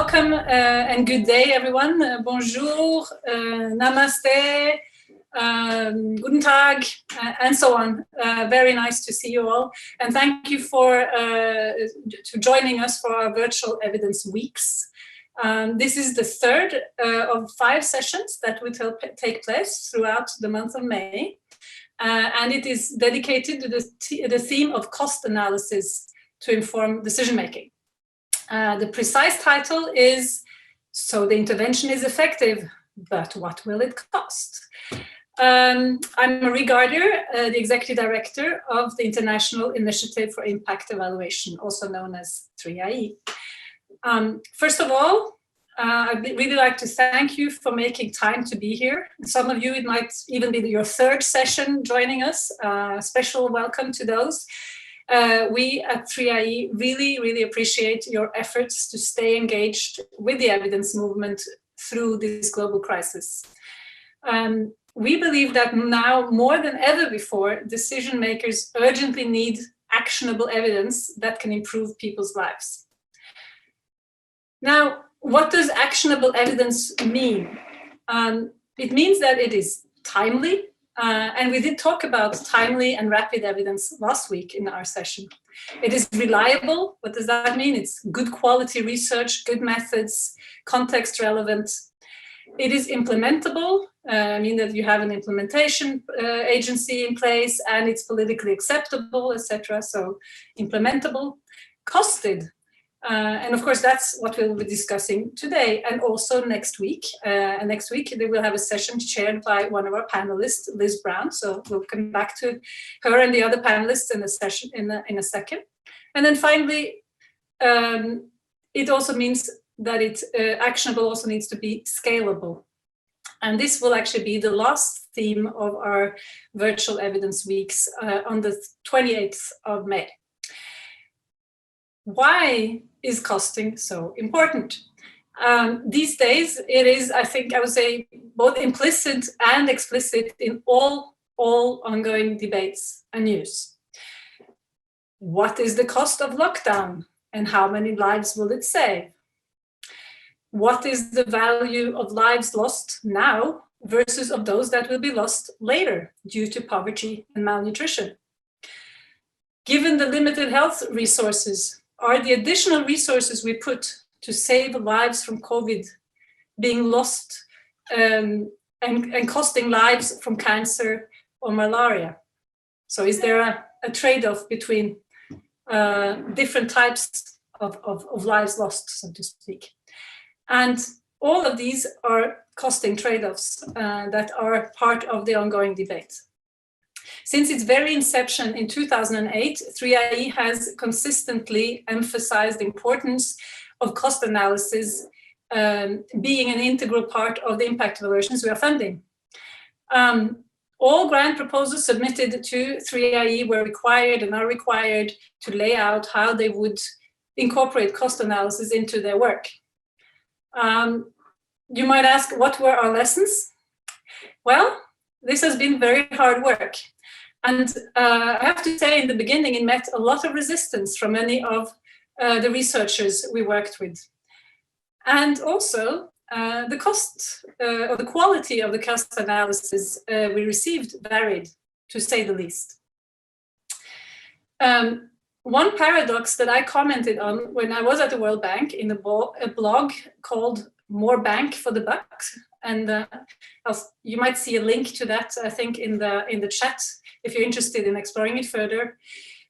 Welcome and good day, everyone. Bonjour, namaste, guten tag, and so on. Very nice to see you all. And thank you for joining us for our virtual evidence weeks. This is the third of 5 sessions that will take place throughout the month of May. And it is dedicated to the theme of cost analysis to inform decision-making. The precise title is, So the Intervention is Effective, but what will it cost? I'm Marie Gaarder, the Executive Director of the International Initiative for Impact Evaluation, also known as 3IE. First of all, I'd really like to thank you for making time to be here. Some of you, it might even be your third session joining us. Special welcome to those. We at 3IE really appreciate your efforts to stay engaged with the evidence movement through this global crisis. We believe that now more than ever before, decision makers urgently need actionable evidence that can improve people's lives. Now, what does actionable evidence mean? It means that it is timely, and we did talk about timely and rapid evidence last week in our session. It is reliable. What does that mean? It's good quality research, good methods, context relevant. It is implementable. I mean that you have an implementation agency in place and it's politically acceptable, etc. So implementable. Costed. And of course, that's what we'll be discussing today and also next week. And next week, they will have a session chaired by one of our panelists, Liz Brown. So we'll come back to her and the other panelists in the session in a second. And then finally, it also means that it's actionable also needs to be scalable. And this will actually be the last theme of our virtual evidence weeks on the 28th of May. Why is costing so important? These days, it is, I think, I would say, both implicit and explicit in all ongoing debates and news. What is the cost of lockdown and how many lives will it save? What is the value of lives lost now versus of those that will be lost later due to poverty and malnutrition? Given the limited health resources, are the additional resources we put to save lives from COVID being lost and costing lives from cancer or malaria? So is there a trade-off between different types of lives lost, so to speak? And all of these are costing trade-offs that are part of the ongoing debate. Since its very inception in 2008, 3IE has consistently emphasized the importance of cost analysis being an integral part of the impact evaluations we are funding. All grant proposals submitted to 3IE were required and are required to lay out how they would incorporate cost analysis into their work. You might ask, what were our lessons? Well, this has been very hard work. And I have to say, in the beginning, it met a lot of resistance from many of the researchers we worked with. And also, the cost or the quality of the cost analysis we received varied, to say the least. One paradox that I commented on when I was at the World Bank in a blog called More Bank for the Buck, and you might see a link to that, I think, in the chat if you're interested in exploring it further.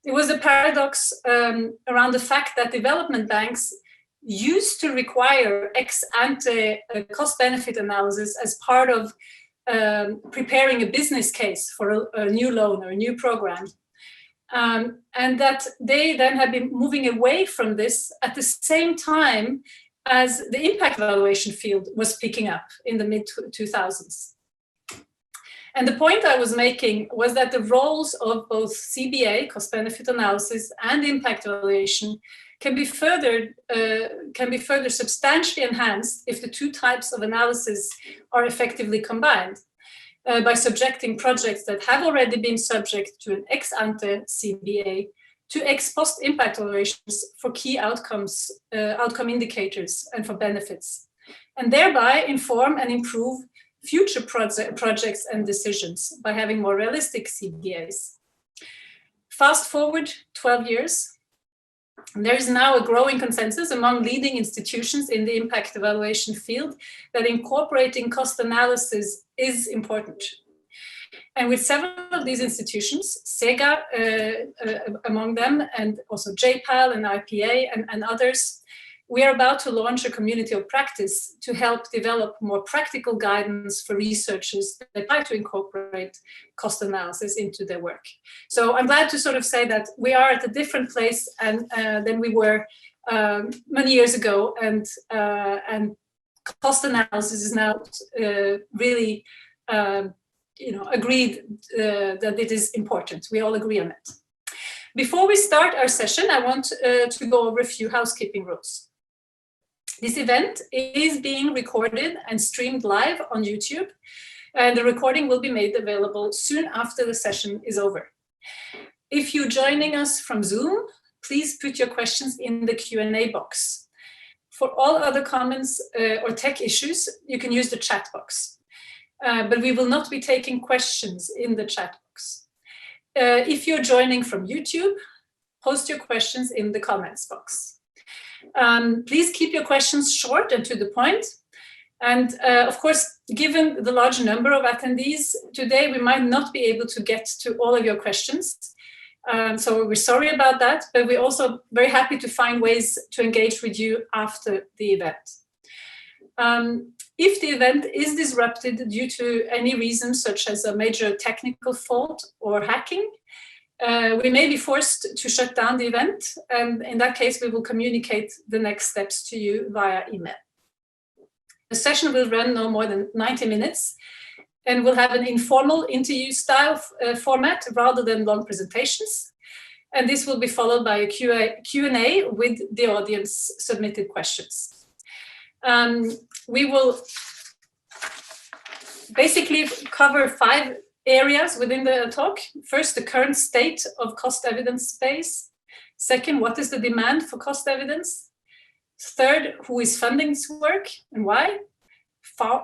It was a paradox around the fact that development banks used to require ex-ante cost-benefit analysis as part of preparing a business case for a new loan or a new program. And that they then have been moving away from this at the same time as the impact evaluation field was picking up in the mid-2000s. And the point I was making was that the roles of both CBA, cost-benefit analysis, and impact evaluation can be further substantially enhanced if the two types of analysis are effectively combined by subjecting projects that have already been subject to an ex-ante CBA to ex-post impact evaluations for key outcomes, outcome indicators, and for benefits, and thereby inform and improve future projects and decisions by having more realistic CBAs. Fast forward 12 years, there is now a growing consensus among leading institutions in the impact evaluation field that incorporating cost analysis is important. And with several of these institutions, CEGA among them, and also JPAL and IPA and others, we are about to launch a community of practice to help develop more practical guidance for researchers that try to incorporate cost analysis into their work. So I'm glad to sort of say that we are at a different place than we were many years ago, and cost analysis is now really agreed that it is important. We all agree on it. Before we start our session, I want to go over a few housekeeping rules. This event is being recorded and streamed live on YouTube, and the recording will be made available soon after the session is over. If you're joining us from Zoom, please put your questions in the Q&A box. For all other comments or tech issues, you can use the chat box, but we will not be taking questions in the chat box. If you're joining from YouTube, post your questions in the comments box. Please keep your questions short and to the point. And of course, given the large number of attendees today, we might not be able to get to all of your questions. So we're sorry about that, but we're also very happy to find ways to engage with you after the event. If the event is disrupted due to any reason, such as a major technical fault or hacking, we may be forced to shut down the event, and in that case, we will communicate the next steps to you via email. The session will run no more than 90 minutes, and will have an informal interview style format rather than long presentations. And this will be followed by a Q&A with the audience submitted questions. We will basically cover 5 areas within the talk. First, the current state of cost evidence space. Second, what is the demand for cost evidence? Third, who is funding this work and why?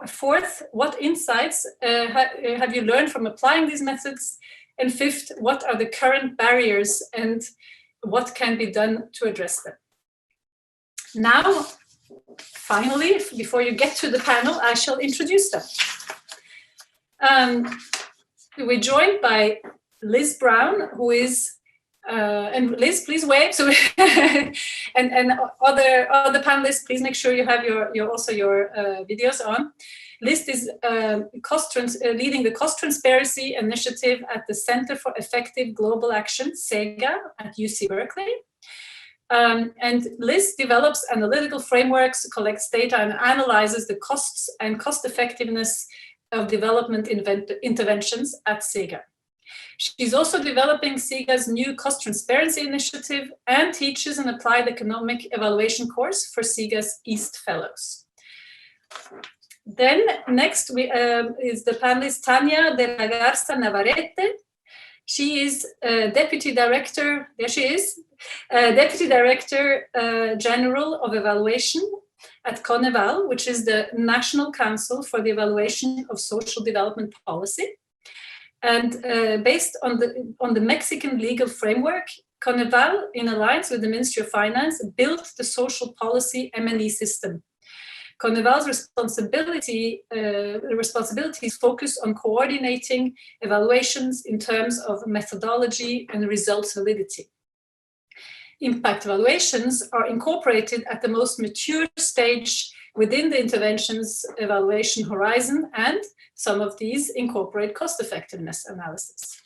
Fourth, what insights have you learned from applying these methods? And fifth, what are the current barriers and what can be done to address them? Now, finally, before you get to the panel, I shall introduce them. We're joined by Liz Brown, who is, and Liz, please wave. So, and other panelists, please make sure you have your videos on. Liz is leading the Cost Transparency Initiative at the Center for Effective Global Action, CEGA, at UC Berkeley. And Liz develops analytical frameworks, collects data, and analyzes the costs and cost effectiveness of development interventions at CEGA. She's also developing CEGA's new Cost Transparency Initiative and teaches an applied economic evaluation course for CEGA's East Fellows. Then next is the panelist Thania de la Garza Navarrete. She is Deputy Director, there she is, Deputy Director General of Evaluation at CONEVAL, which is the National Council for the Evaluation of Social Development Policy. And based on the Mexican legal framework, CONEVAL, in alliance with the Ministry of Finance, built the social policy M&E system. CONEVAL's responsibilities focus on coordinating evaluations in terms of methodology and results validity. Impact evaluations are incorporated at the most mature stage within the intervention's evaluation horizon, and some of these incorporate cost-effectiveness analysis.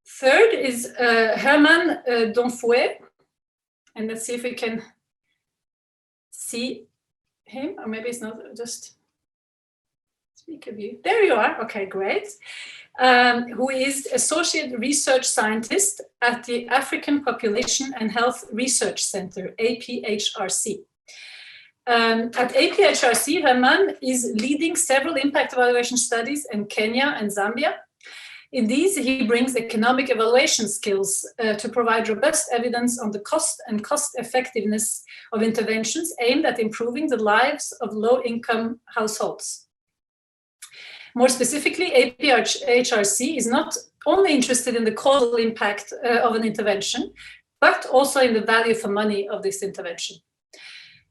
Third is Hermann Donfouet, and let's see if we can see him, or maybe it's not just speak of you. There you are, okay, great. Who is Associate Research Scientist at the African Population and Health Research Center, APHRC. At APHRC, Hermann is leading several impact evaluation studies in Kenya and Zambia. In these, he brings economic evaluation skills to provide robust evidence on the cost and cost effectiveness of interventions aimed at improving the lives of low-income households. More specifically, APHRC is not only interested in the causal impact of an intervention, but also in the value for money of this intervention.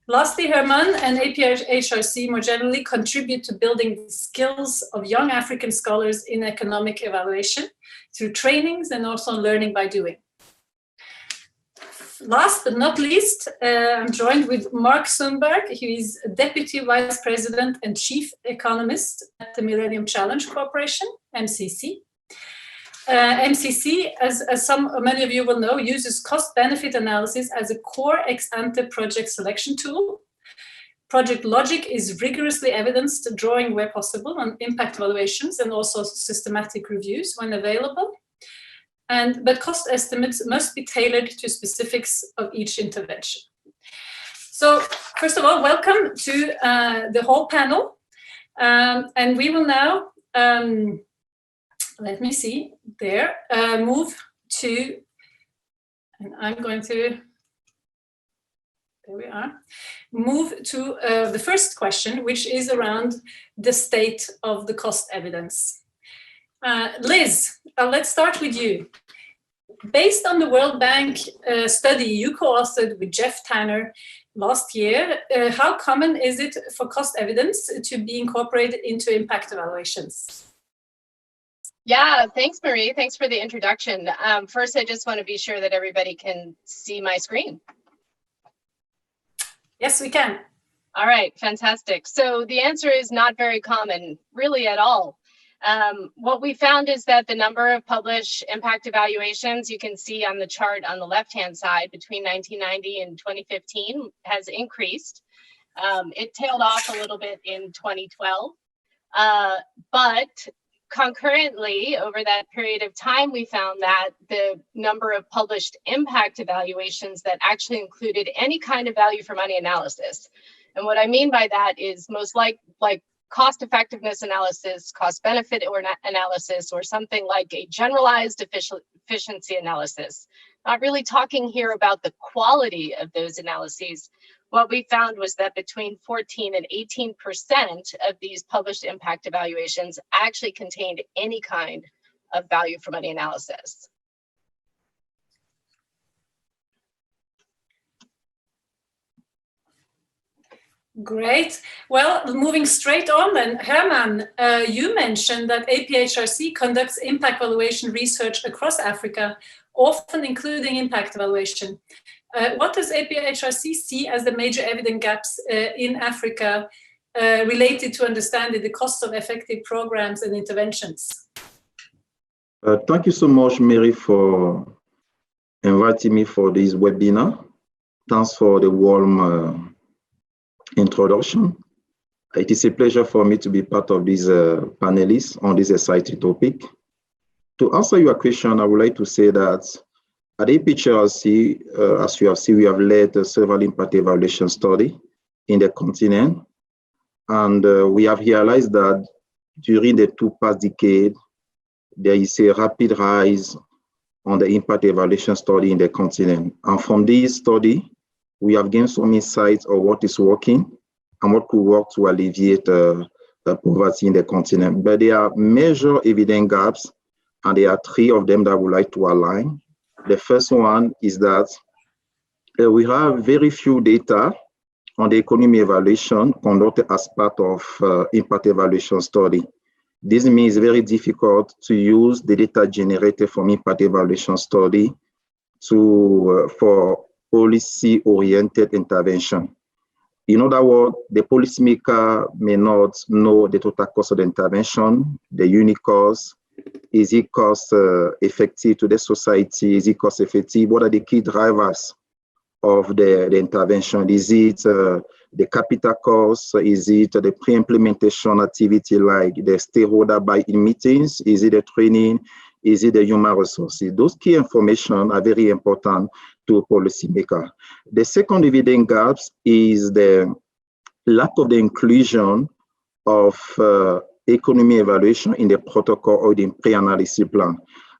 Lastly, Hermann and APHRC more generally contribute to building the skills of young African scholars in economic evaluation through trainings and also learning by doing. Last but not least, I'm joined with Mark Sundberg. He is Deputy Vice President and Chief Economist at the Millennium Challenge Corporation, MCC. MCC, as many of you will know, uses cost-benefit analysis as a core ex-ante project selection tool. Project logic is rigorously evidenced, drawing where possible on impact evaluations and also systematic reviews when available. But cost estimates must be tailored to specifics of each intervention. So, first of all, welcome to the whole panel. And we will now let me see, move to, and I'm going to, there we are, move to the first question, which is around the state of the cost evidence. Liz, let's start with you. Based on the World Bank study you co-authored with Jeff Tanner last year, how common is it for cost evidence to be incorporated into impact evaluations? Yeah, thanks, Marie. Thanks for the introduction. First, I just want to be sure that everybody can see my screen. Yes, we can. All right, fantastic. So the answer is not very common, really at all. What we found is that the number of published impact evaluations you can see on the chart on the left-hand side between 1990 and 2015 has increased. It tailed off a little bit in 2012, but concurrently, over that period of time, we found that the number of published impact evaluations that actually included any kind of value for money analysis. And what I mean by that is most like cost effectiveness analysis, cost benefit or analysis, or something like a generalized efficiency analysis. Not really talking here about the quality of those analyses. What we found was that between 14 and 18% of these published impact evaluations actually contained any kind of value for money analysis. Great. Well, moving straight on then, Hermann, you mentioned that APHRC conducts impact evaluation research across Africa, often including impact evaluation. What does APHRC see as the major evidence gaps in Africa related to understanding the cost of effective programs and interventions? Thank you so much, Mary, for inviting me for this webinar. Thanks for the warm introduction. It is a pleasure for me to be part of these panelists on this exciting topic. To answer your question, I would like to say that at APHRC, as you have seen, we have led several impact evaluation studies in the continent. And we have realized that during the past decade, there is a rapid rise on the impact evaluation study in the continent. And from this study, we have gained some insights of what is working and what could work to alleviate the poverty in the continent. But there are major evidence gaps, and there are three of them that I would like to align. The first one is that we have very few data on the economy evaluation conducted as part of impact evaluation study. This means it's very difficult to use the data generated from impact evaluation study for policy-oriented intervention. In other words, the policymaker may not know the total cost of the intervention, the unit cost. Is it cost effective to the society? Is it cost effective? What are the key drivers of the intervention? Is it the capital cost? Is it the pre-implementation activity like the stakeholder buy-in meetings? Is it the training? Is it the human resources? Those key information are very important to a policymaker. The second evidence gaps is the lack of the inclusion of economy evaluation in the protocol or the pre-analysis plan.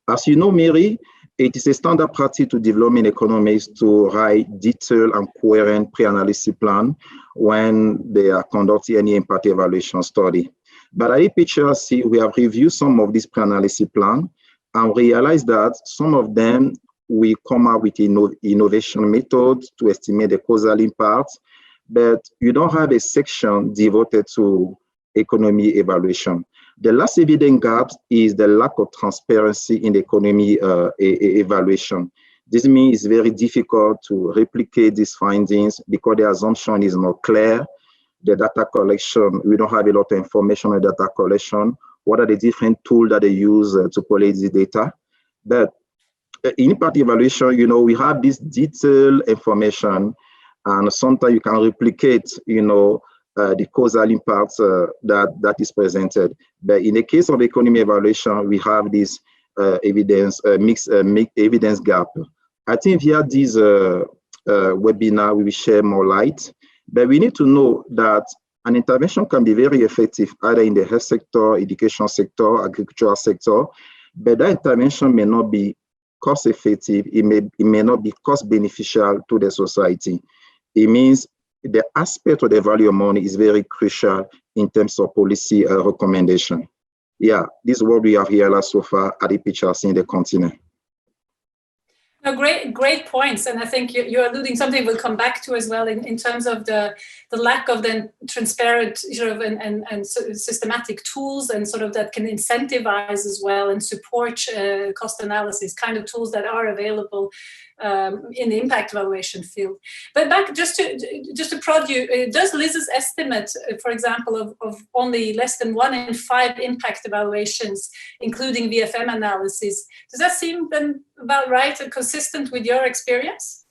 As you know, Mary, it is a standard practice to development economists to write detailed and coherent pre-analysis plan when they are conducting any impact evaluation study. But at APHRC, we have reviewed some of these pre-analysis plans and realized that some of them we come up with innovation methods to estimate the causal impact, but you don't have a section devoted to economy evaluation. The last evident gap is the lack of transparency in the economy evaluation. This means it's very difficult to replicate these findings because the assumption is not clear. The data collection, we don't have a lot of information on data collection. What are the different tools that they use to collect the data? But in impact evaluation, you know, we have this detailed information, and sometimes you can replicate, you know, the causal impacts that is presented. But in the case of economy evaluation, we have this evidence evidence gap. I think via this webinar, we will share more light. But we need to know that an intervention can be very effective either in the health sector, education sector, agricultural sector, but that intervention may not be cost effective. It may not be cost beneficial to the society. It means the aspect of the value of money is very crucial in terms of policy recommendation. Yeah, this is what we have here so far at APHRC in the continent. No, great points, and I think you're alluding something we'll come back to as well in terms of the lack of the transparent sort of and systematic tools and sort of that can incentivize as well and support cost analysis, kind of tools that are available in the impact evaluation field. But back just to prod you, does Liz's estimate, for example, of only less than 1 in 5 impact evaluations, including VFM analysis, does that seem then about right and consistent with your experience?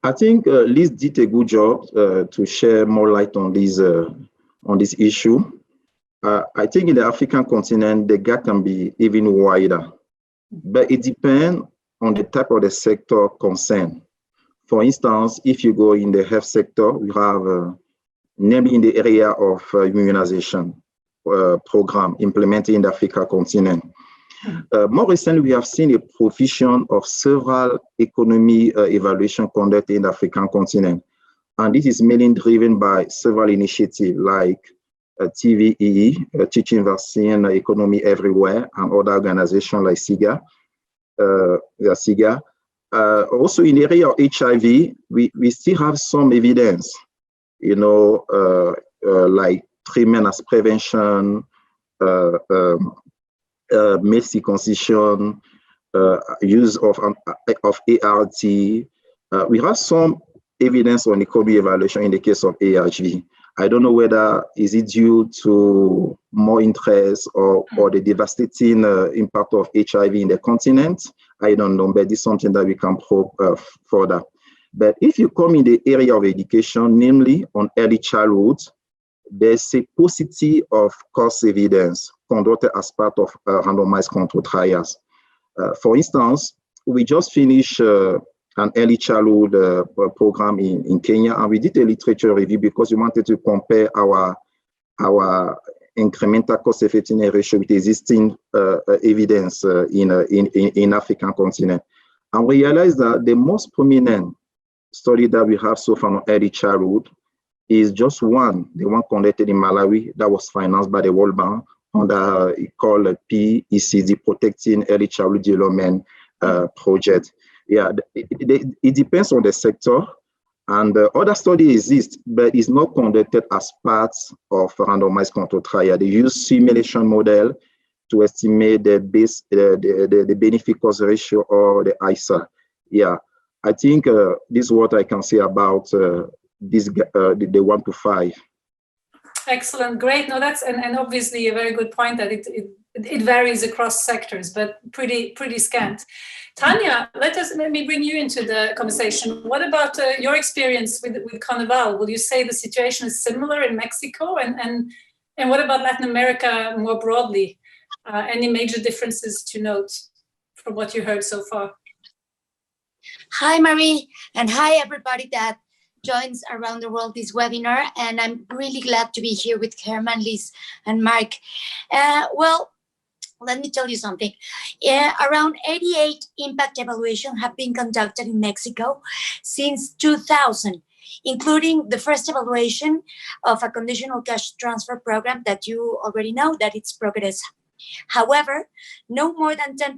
I think Liz did a good job to share more light on this issue. I think in the African continent, the gap can be even wider, but it depends on the type of the sector concerned. For instance, if you go in the health sector, we have, namely in the area of immunization program implemented in the African continent. More recently, we have seen a provision of several economy evaluation conducted in the African continent. And this is mainly driven by several initiatives like TVEE, Teaching Vaccine Economy Everywhere, and other organizations like CEGA. Also in the area of HIV, we still have some evidence, you know, like treatment as prevention, male circumcision, use of ART. We have some evidence on economy evaluation in the case of AHV. I don't know whether is it due to more interest or the devastating impact of HIV in the continent. I don't know, but it's something that we can probe further. But if you come in the area of education, namely on early childhood, there's a paucity of cost evidence conducted as part of randomized control trials. For instance, we just finished an early childhood program in Kenya, and we did a literature review because we wanted to compare our incremental cost effectiveness ratio with existing evidence in African continent. And we realized that the most prominent study that we have so far on early childhood is just one, the one conducted in Malawi that was financed by the World Bank under called PECD, Protecting Early Childhood Development Project. Yeah, it depends on the sector, and other studies exist, but it's not conducted as part of a randomized control trial. They use simulation model to estimate the benefit cost ratio or the ISA. Yeah, I think this is what I can say about this the 1 to 5. Excellent, great. No, that's and obviously a very good point that it varies across sectors, but pretty scant. Thania, let me bring you into the conversation. What about your experience with CONEVAL? Will you say the situation is similar in Mexico, and what about Latin America more broadly? Any major differences to note from what you heard so far? Hi, Marie, and hi everybody that joins around the world this webinar, and I'm really glad to be here with Herman, Liz, and Mark. Well, let me tell you something. Around 88 impact evaluations have been conducted in Mexico since 2000, including the first evaluation of a conditional cash transfer program that you already know, that it's Progresa. However, no more than 10%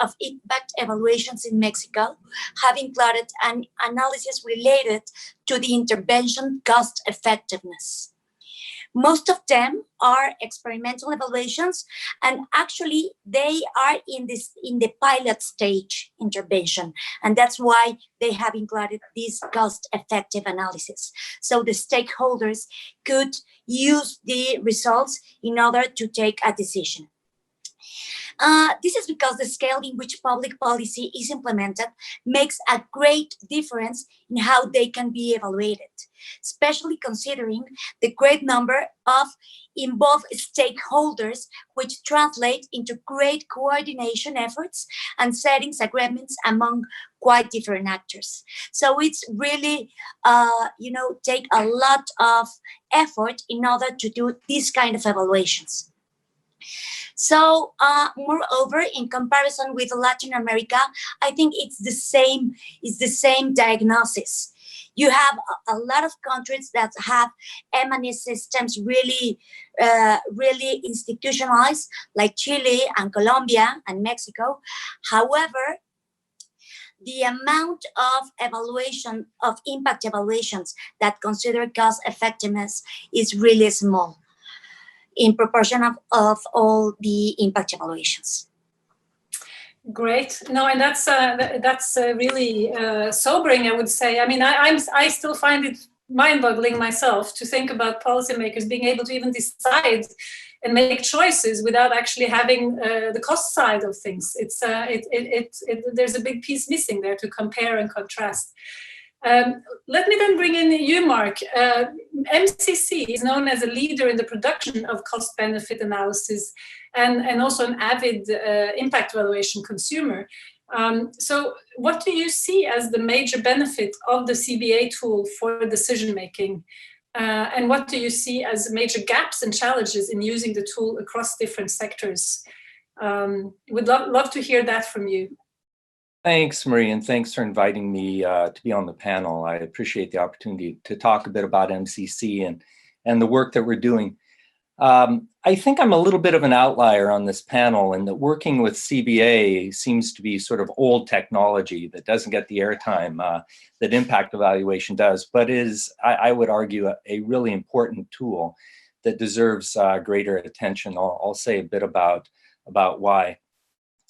of impact evaluations in Mexico have included an analysis related to the intervention cost effectiveness. Most of them are experimental evaluations, and actually they are in the pilot stage intervention, and that's why they have included this cost-effective analysis. So the stakeholders could use the results in order to take a decision. This is because the scale in which public policy is implemented makes a great difference in how they can be evaluated, especially considering the great number of involved stakeholders, which translate into great coordination efforts and settings agreements among quite different actors. So it's really, take a lot of effort in order to do this kind of evaluations. So, moreover, in comparison with Latin America, I think it's the same diagnosis. You have a lot of countries that have M&E systems really institutionalized, like Chile and Colombia and Mexico. However, the amount of evaluation of impact evaluations that consider cost effectiveness is really small in proportion of all the impact evaluations. Great. No, and that's really sobering, I would say. I mean, I still find it mind-boggling myself to think about policymakers being able to even decide and make choices without actually having the cost side of things. There's a big piece missing there to compare and contrast. Let me then bring in you, Mark. MCC is known as a leader in the production of cost-benefit analysis and also an avid impact evaluation consumer. So what do you see as the major benefit of the CBA tool for decision-making? And what do you see as major gaps and challenges in using the tool across different sectors? Would love to hear that from you. Thanks, Marie, and thanks for inviting me to be on the panel. I appreciate the opportunity to talk a bit about MCC and the work that we're doing. I think I'm a little bit of an outlier on this panel, and that working with CBA seems to be sort of old technology that doesn't get the airtime that impact evaluation does, but is, I would argue, a really important tool that deserves greater attention. I'll say a bit about why.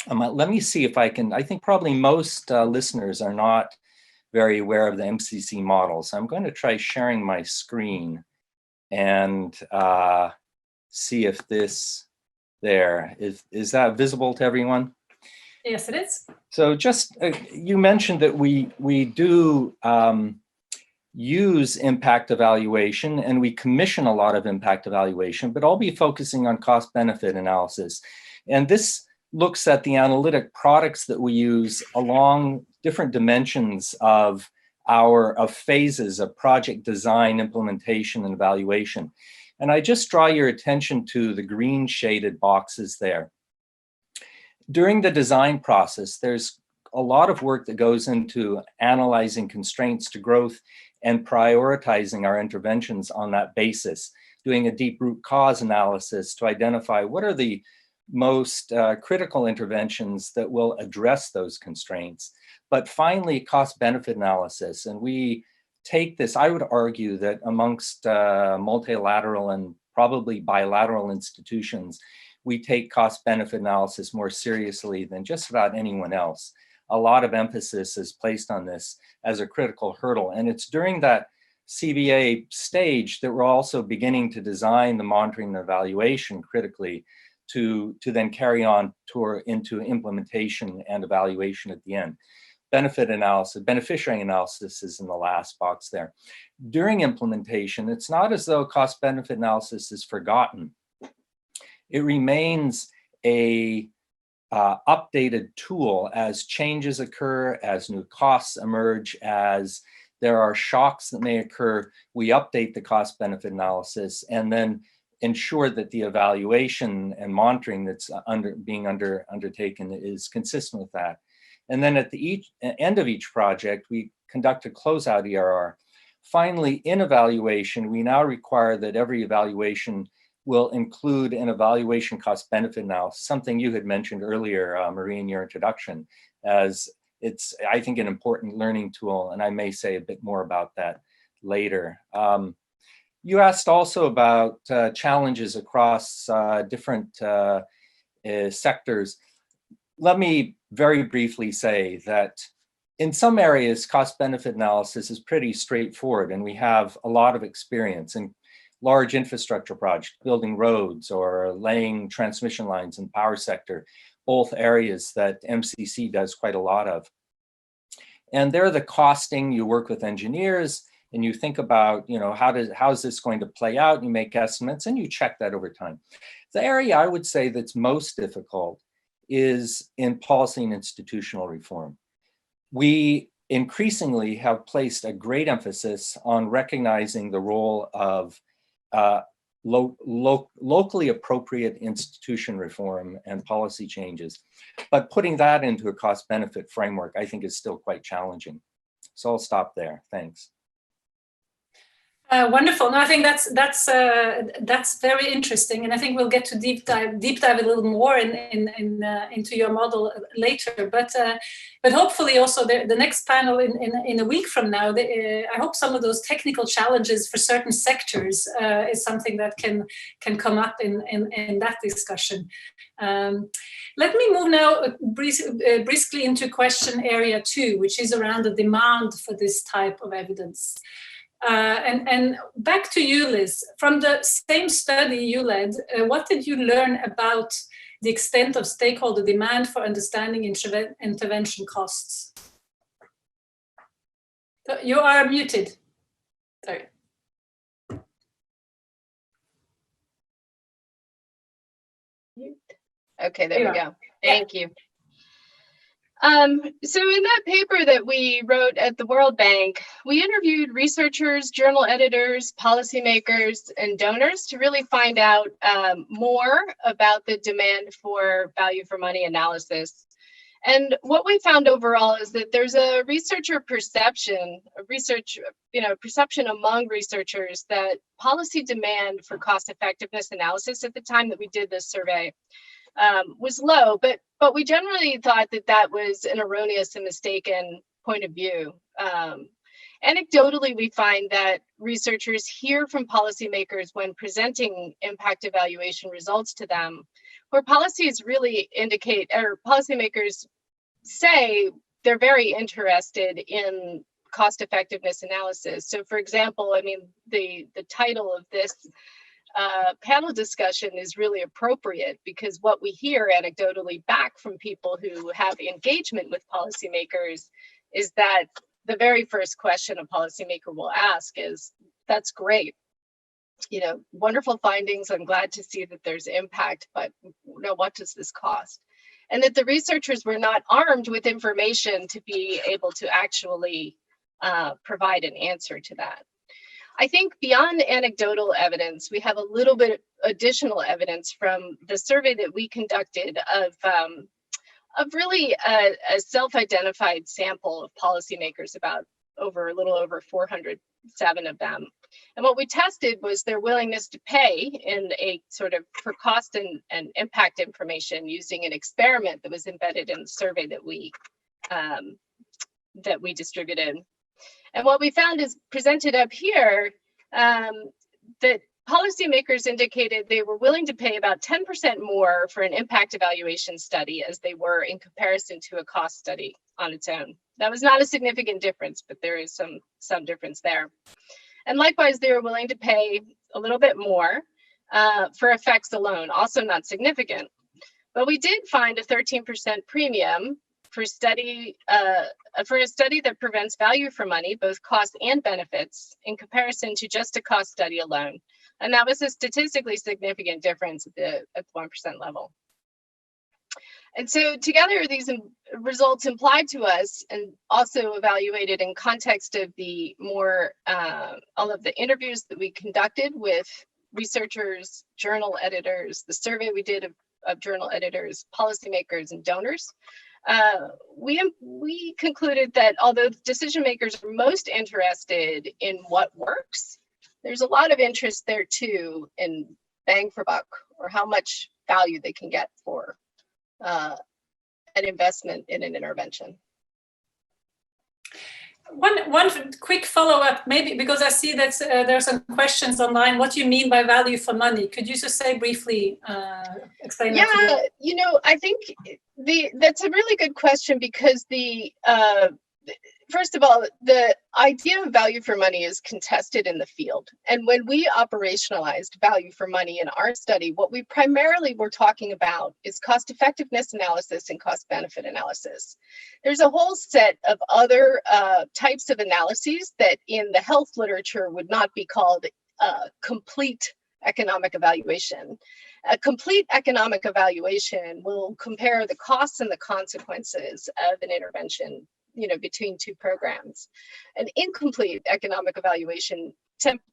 Let me see if I can. I think probably most listeners are not very aware of the MCC model. So I'm going to try sharing my screen and see if this there is that visible to everyone? Yes, it is. So just you mentioned that we do use impact evaluation, and we commission a lot of impact evaluation, but I'll be focusing on cost benefit analysis. And this looks at the analytic products that we use along different dimensions of phases of project design, implementation, and evaluation. And I just draw your attention to the green shaded boxes there. During the design process, there's a lot of work that goes into analyzing constraints to growth and prioritizing our interventions on that basis, doing a deep root cause analysis to identify what are the most critical interventions that will address those constraints. But finally, cost benefit analysis. And we take this, I would argue that amongst multilateral and probably bilateral institutions, we take cost benefit analysis more seriously than just about anyone else. A lot of emphasis is placed on this as a critical hurdle. And it's during that CBA stage that we're also beginning to design the monitoring and evaluation critically to then carry on into implementation and evaluation at the end. Benefit analysis, beneficiary analysis is in the last box there. During implementation, it's not as though cost benefit analysis is forgotten. It remains a updated tool as changes occur, as new costs emerge, as there are shocks that may occur, we update the cost benefit analysis and then ensure that the evaluation and monitoring that's being undertaken is consistent with that. And then at the end of each project, we conduct a closeout ERR. Finally, in evaluation, we now require that every evaluation will include an evaluation cost benefit analysis, something you had mentioned earlier, Marie, in your introduction, as it's, I think, an important learning tool, and I may say a bit more about that later. You asked also about challenges across different sectors. Let me very briefly say that in some areas, cost benefit analysis is pretty straightforward, and we have a lot of experience in large infrastructure projects, building roads or laying transmission lines in power sector, both areas that MCC does quite a lot of. And there, the costing, you work with engineers and you think about, you know, how is this going to play out? You make estimates and you check that over time. The area I would say that's most difficult is in policy and institutional reform. We increasingly have placed a great emphasis on recognizing the role of locally appropriate institution reform and policy changes. But putting that into a cost benefit framework, I think, is still quite challenging. So I'll stop there. Thanks. Wonderful. No, I think that's very interesting, and I think we'll get to deep dive a little more into your model later. But hopefully also the next panel in a week from now, I hope some of those technical challenges for certain sectors is something that can come up in that discussion. Let me move now briskly into question area 2, which is around the demand for this type of evidence. And back to you, Liz. From the same study you led, what did you learn about the extent of stakeholder demand for understanding intervention costs? You are muted. Sorry. Okay, there we go. Thank you. So in that paper that we wrote at the World Bank, we interviewed researchers, journal editors, policymakers, and donors to really find out more about the demand for value for money analysis. And what we found overall is that there's a researcher perception, perception among researchers that policy demand for cost effectiveness analysis at the time that we did this survey was low, but we generally thought that that was an erroneous and mistaken point of view. Anecdotally, we find that researchers hear from policymakers when presenting impact evaluation results to them, where policies really indicate, or policymakers say they're very interested in cost effectiveness analysis. So for example, I mean, the title of this panel discussion is really appropriate, because what we hear anecdotally back from people who have engagement with policymakers is that the very first question a policymaker will ask is, that's great, you know, wonderful findings, I'm glad to see that there's impact, but what does this cost? And that the researchers were not armed with information to be able to actually provide an answer to that. I think beyond anecdotal evidence, we have a little bit additional evidence from the survey that we conducted of really a self-identified sample of policymakers, about a little over 407 of them. And what we tested was their willingness to pay in a sort of for cost and impact information using an experiment that was embedded in the survey that we distributed. And what we found is presented up here, that policymakers indicated they were willing to pay about 10% more for an impact evaluation study as they were in comparison to a cost study on its own. That was not a significant difference, but there is some difference there. And likewise, they were willing to pay a little bit more for effects alone, also not significant. But we did find a 13% premium for a study that prevents value for money, both cost and benefits, in comparison to just a cost study alone. And that was a statistically significant difference at the 1% level. And so together, these results implied to us and also evaluated in context of the more, all of the interviews that we conducted with researchers, journal editors, the survey we did of journal editors, policymakers, and donors. We concluded that although decision makers are most interested in what works, there's a lot of interest there too in bang for buck, or how much value they can get for an investment in an intervention. One quick follow-up, maybe, because I see that there are some questions online. What do you mean by value for money? Could you just say briefly, explain that to me? You know, I think that's a really good question, because first of all, the idea of value for money is contested in the field. And when we operationalized value for money in our study, what we primarily were talking about is cost effectiveness analysis and cost benefit analysis. There's a whole set of other types of analyses that in the health literature would not be called complete economic evaluation. A complete economic evaluation will compare the costs and the consequences of an intervention, you know, between two programs. An incomplete economic evaluation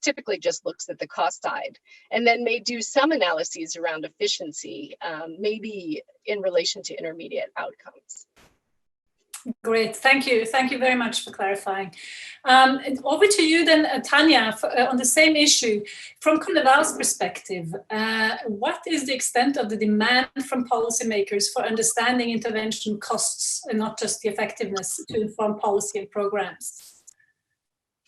typically just looks at the cost side, and then may do some analyses around efficiency, maybe in relation to intermediate outcomes. Great, thank you. Thank you very much for clarifying. Over to you then, Thania, on the same issue. From CONEVAL's perspective, what is the extent of the demand from policymakers for understanding intervention costs and not just the effectiveness to inform policy and programs?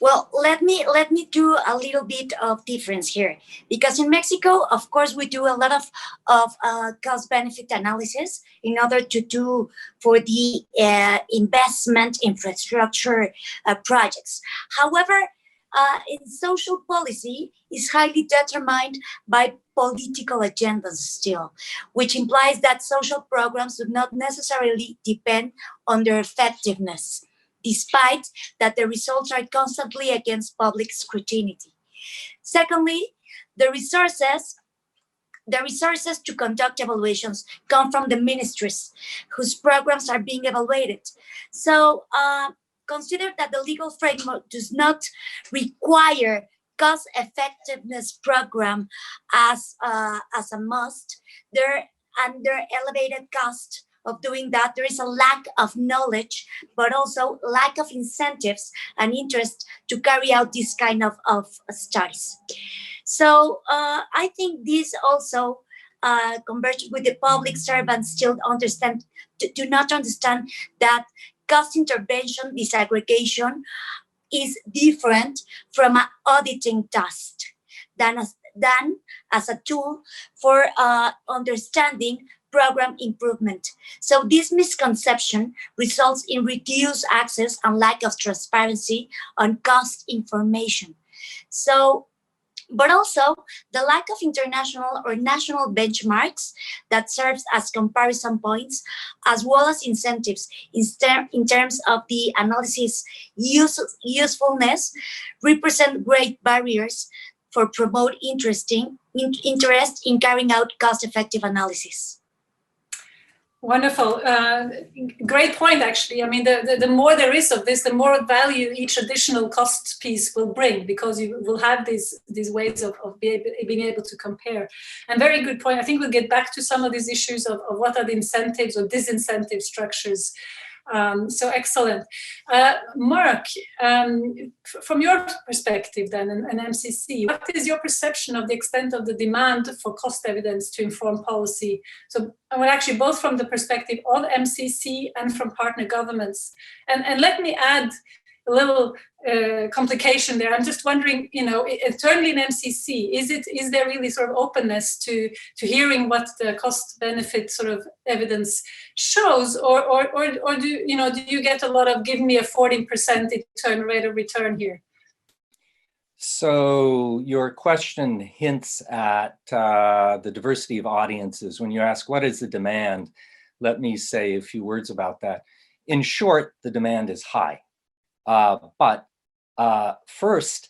Well, let me do a little bit of difference here, because in Mexico, of course, we do a lot of cost-benefit analysis in order to do for the investment infrastructure projects. However, in social policy is highly determined by political agendas still, which implies that social programs do not necessarily depend on their effectiveness, despite that the results are constantly against public scrutiny. Secondly, the resources to conduct evaluations come from the ministries whose programs are being evaluated. So consider that the legal framework does not require cost effectiveness program as a must. Under elevated cost of doing that, there is a lack of knowledge, but also lack of incentives and interest to carry out this kind of studies. So I think this also converges with the public servants still do not understand that cost intervention disaggregation is different from an auditing task than as a tool for understanding program improvement. So this misconception results in reduced access and lack of transparency on cost information. So, but also the lack of international or national benchmarks that serves as comparison points, as well as incentives in terms of the analysis usefulness, represent great barriers for promote interest in carrying out cost-effective analysis. Wonderful. Great point, actually. I mean, the more there is of this, the more value each additional cost piece will bring, because you will have these ways of being able to compare. And very good point. I think we'll get back to some of these issues of what are the incentives or disincentive structures. So excellent. Mark, from your perspective then, an MCC, what is your perception of the extent of the demand for cost evidence to inform policy? So, well, actually, both from the perspective of MCC and from partner governments. And let me add a little complication there. I'm just wondering, you know, internally in MCC, is there really sort of openness to hearing what the cost benefit sort of evidence shows, or do you get a lot of give me a 14% internal rate of return here? So your question hints at the diversity of audiences. When you ask what is the demand, let me say a few words about that. In short, the demand is high. But first,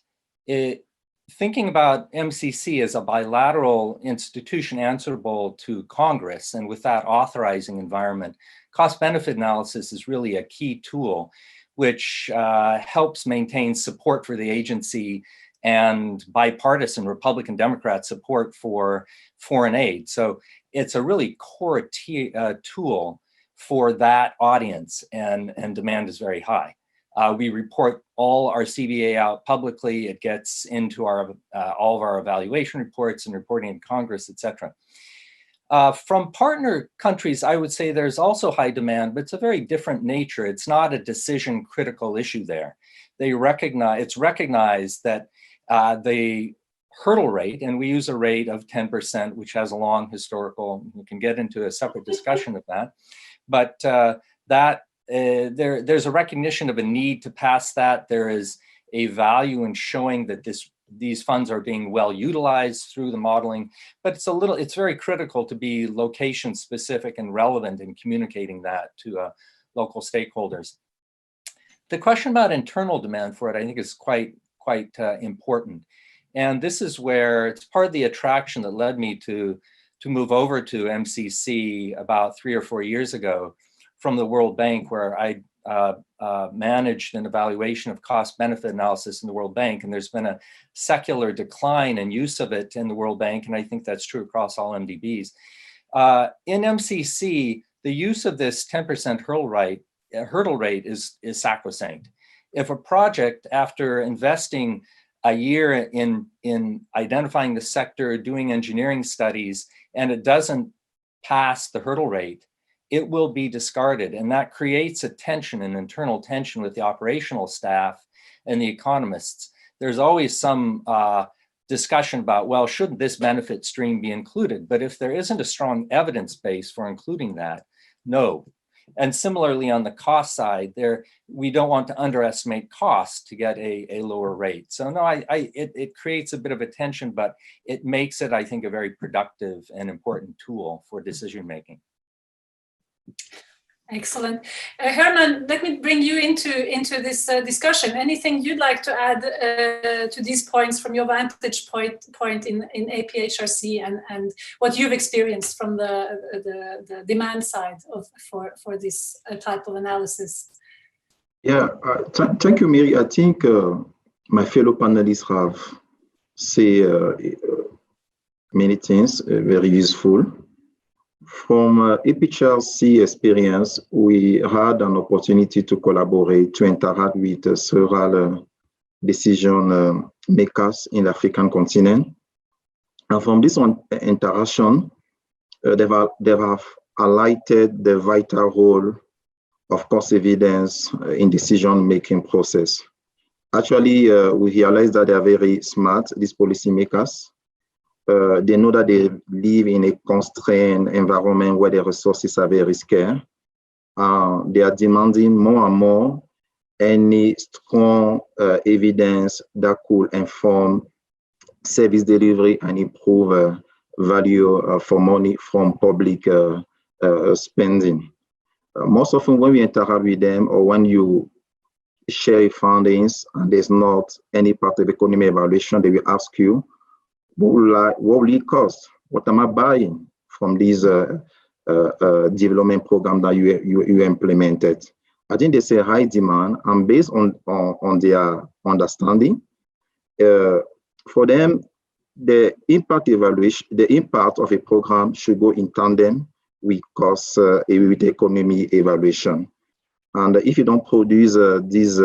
thinking about MCC as a bilateral institution answerable to Congress, and with that authorizing environment, cost-benefit analysis is really a key tool which helps maintain support for the agency and bipartisan Republican Democrat support for foreign aid. So it's a really core tool for that audience, and demand is very high. We report all our CVA out publicly. It gets into our all of our evaluation reports and reporting in Congress, et cetera. From partner countries, I would say there's also high demand, but it's a very different nature. It's not a decision critical issue there. It's recognized that the hurdle rate, and we use a rate of 10%, which has a long historical, we can get into a separate discussion of that, but there's a recognition of a need to pass that. There is a value in showing that these funds are being well utilized through the modeling, but it's very critical to be location specific and relevant in communicating that to local stakeholders. The question about internal demand for it, I think, is quite important. And this is where it's part of the attraction that led me to move over to MCC about 3 or 4 years ago from the World Bank, where I managed an evaluation of cost-benefit analysis in the World Bank. And there's been a secular decline in use of it in the World Bank, and I think that's true across all MDBs. In MCC, the use of this 10% hurdle rate is sacrosanct. If a project, after investing a year in identifying the sector, doing engineering studies, and it doesn't pass the hurdle rate, it will be discarded. And that creates a tension, an internal tension with the operational staff and the economists. There's always some discussion about, well, shouldn't this benefit stream be included? But if there isn't a strong evidence base for including that, no. And similarly, on the cost side, we don't want to underestimate costs to get a lower rate. So no, it creates a bit of a tension, but it makes it, I think, a very productive and important tool for decision making. Excellent. Hermann, let me bring you into this discussion. Anything you'd like to add to these points from your vantage point in APHRC and what you've experienced from the demand side for this type of analysis? Yeah, thank you, Mary. I think my fellow panelists have said many things very useful. From APHRC experience, we had an opportunity to collaborate, to interact with several decision makers in the African continent. And from this interaction, they have highlighted the vital role of cost evidence in decision-making process. Actually, we realized that they are very smart, these policymakers. They know that they live in a constrained environment where the resources are very scarce. They are demanding more and more any strong evidence that could inform service delivery and improve value for money from public spending. Most often when we interact with them or when you share findings and there's not any part of economy evaluation, they will ask you, what will it cost? What am I buying from these development program that you implemented? I think there's a high demand, and based on their understanding, for them, the impact evaluation, the impact of a program should go in tandem with cost with economy evaluation. And if you don't produce this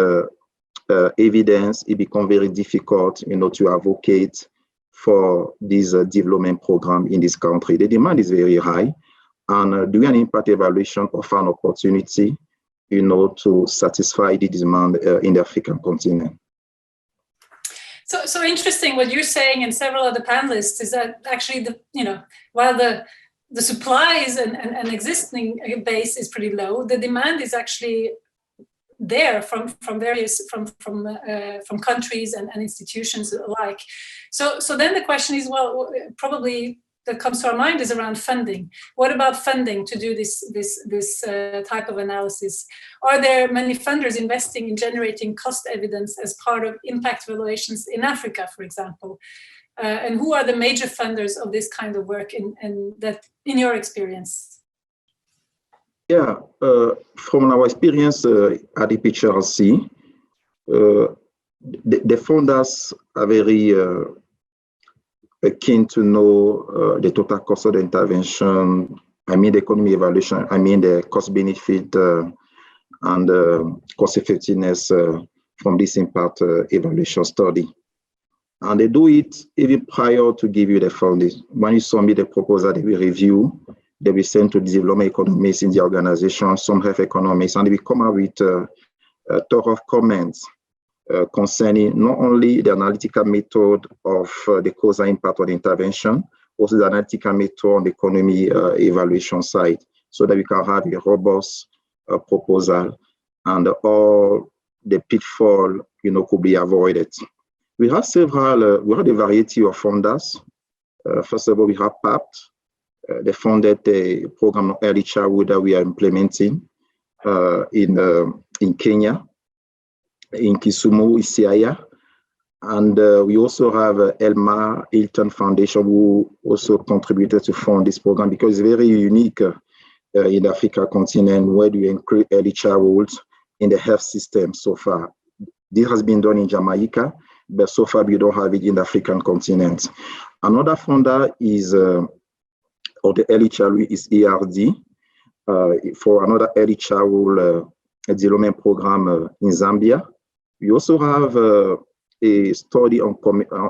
evidence, it becomes very difficult, to advocate for this development program in this country. The demand is very high, and doing an impact evaluation offers an opportunity, to satisfy the demand in the African continent. So interesting what you're saying, and several other panelists, is that actually while the supplies and existing base is pretty low, the demand is actually there from countries and institutions alike. So then the question is, well, probably that comes to our mind is around funding. What about funding to do this type of analysis? Are there many funders investing in generating cost evidence as part of impact evaluations in Africa, for example? And who are the major funders of this kind of work in your experience? Yeah, from our experience at APHRC, the funders are very keen to know the total cost of the intervention. I mean, the economy evaluation. I mean, the cost benefit and cost effectiveness from this impact evaluation study. And they do it even prior to give you the funding. When you submit the proposal, they will review. They will send to the development economists in the organization, some health economists, and they will come up with thorough comments concerning not only the analytical method of the causal impact of the intervention, also the analytical method on the economy evaluation side, so that we can have a robust proposal and all the pitfall, could be avoided. We have we have a variety of funders. First of all, we have PAPT. They funded a program of early childhood that we are implementing in Kenya, in Kisumu, Isiaya. And we also have Elma Hilton Foundation, who also contributed to fund this program because it's very unique in the Africa continent, where you include early childhood in the health system so far. This has been done in Jamaica, but so far we don't have it in the African continent. Another funder is, of the early childhood, is ERD, for another early childhood development program in Zambia. We also have a study on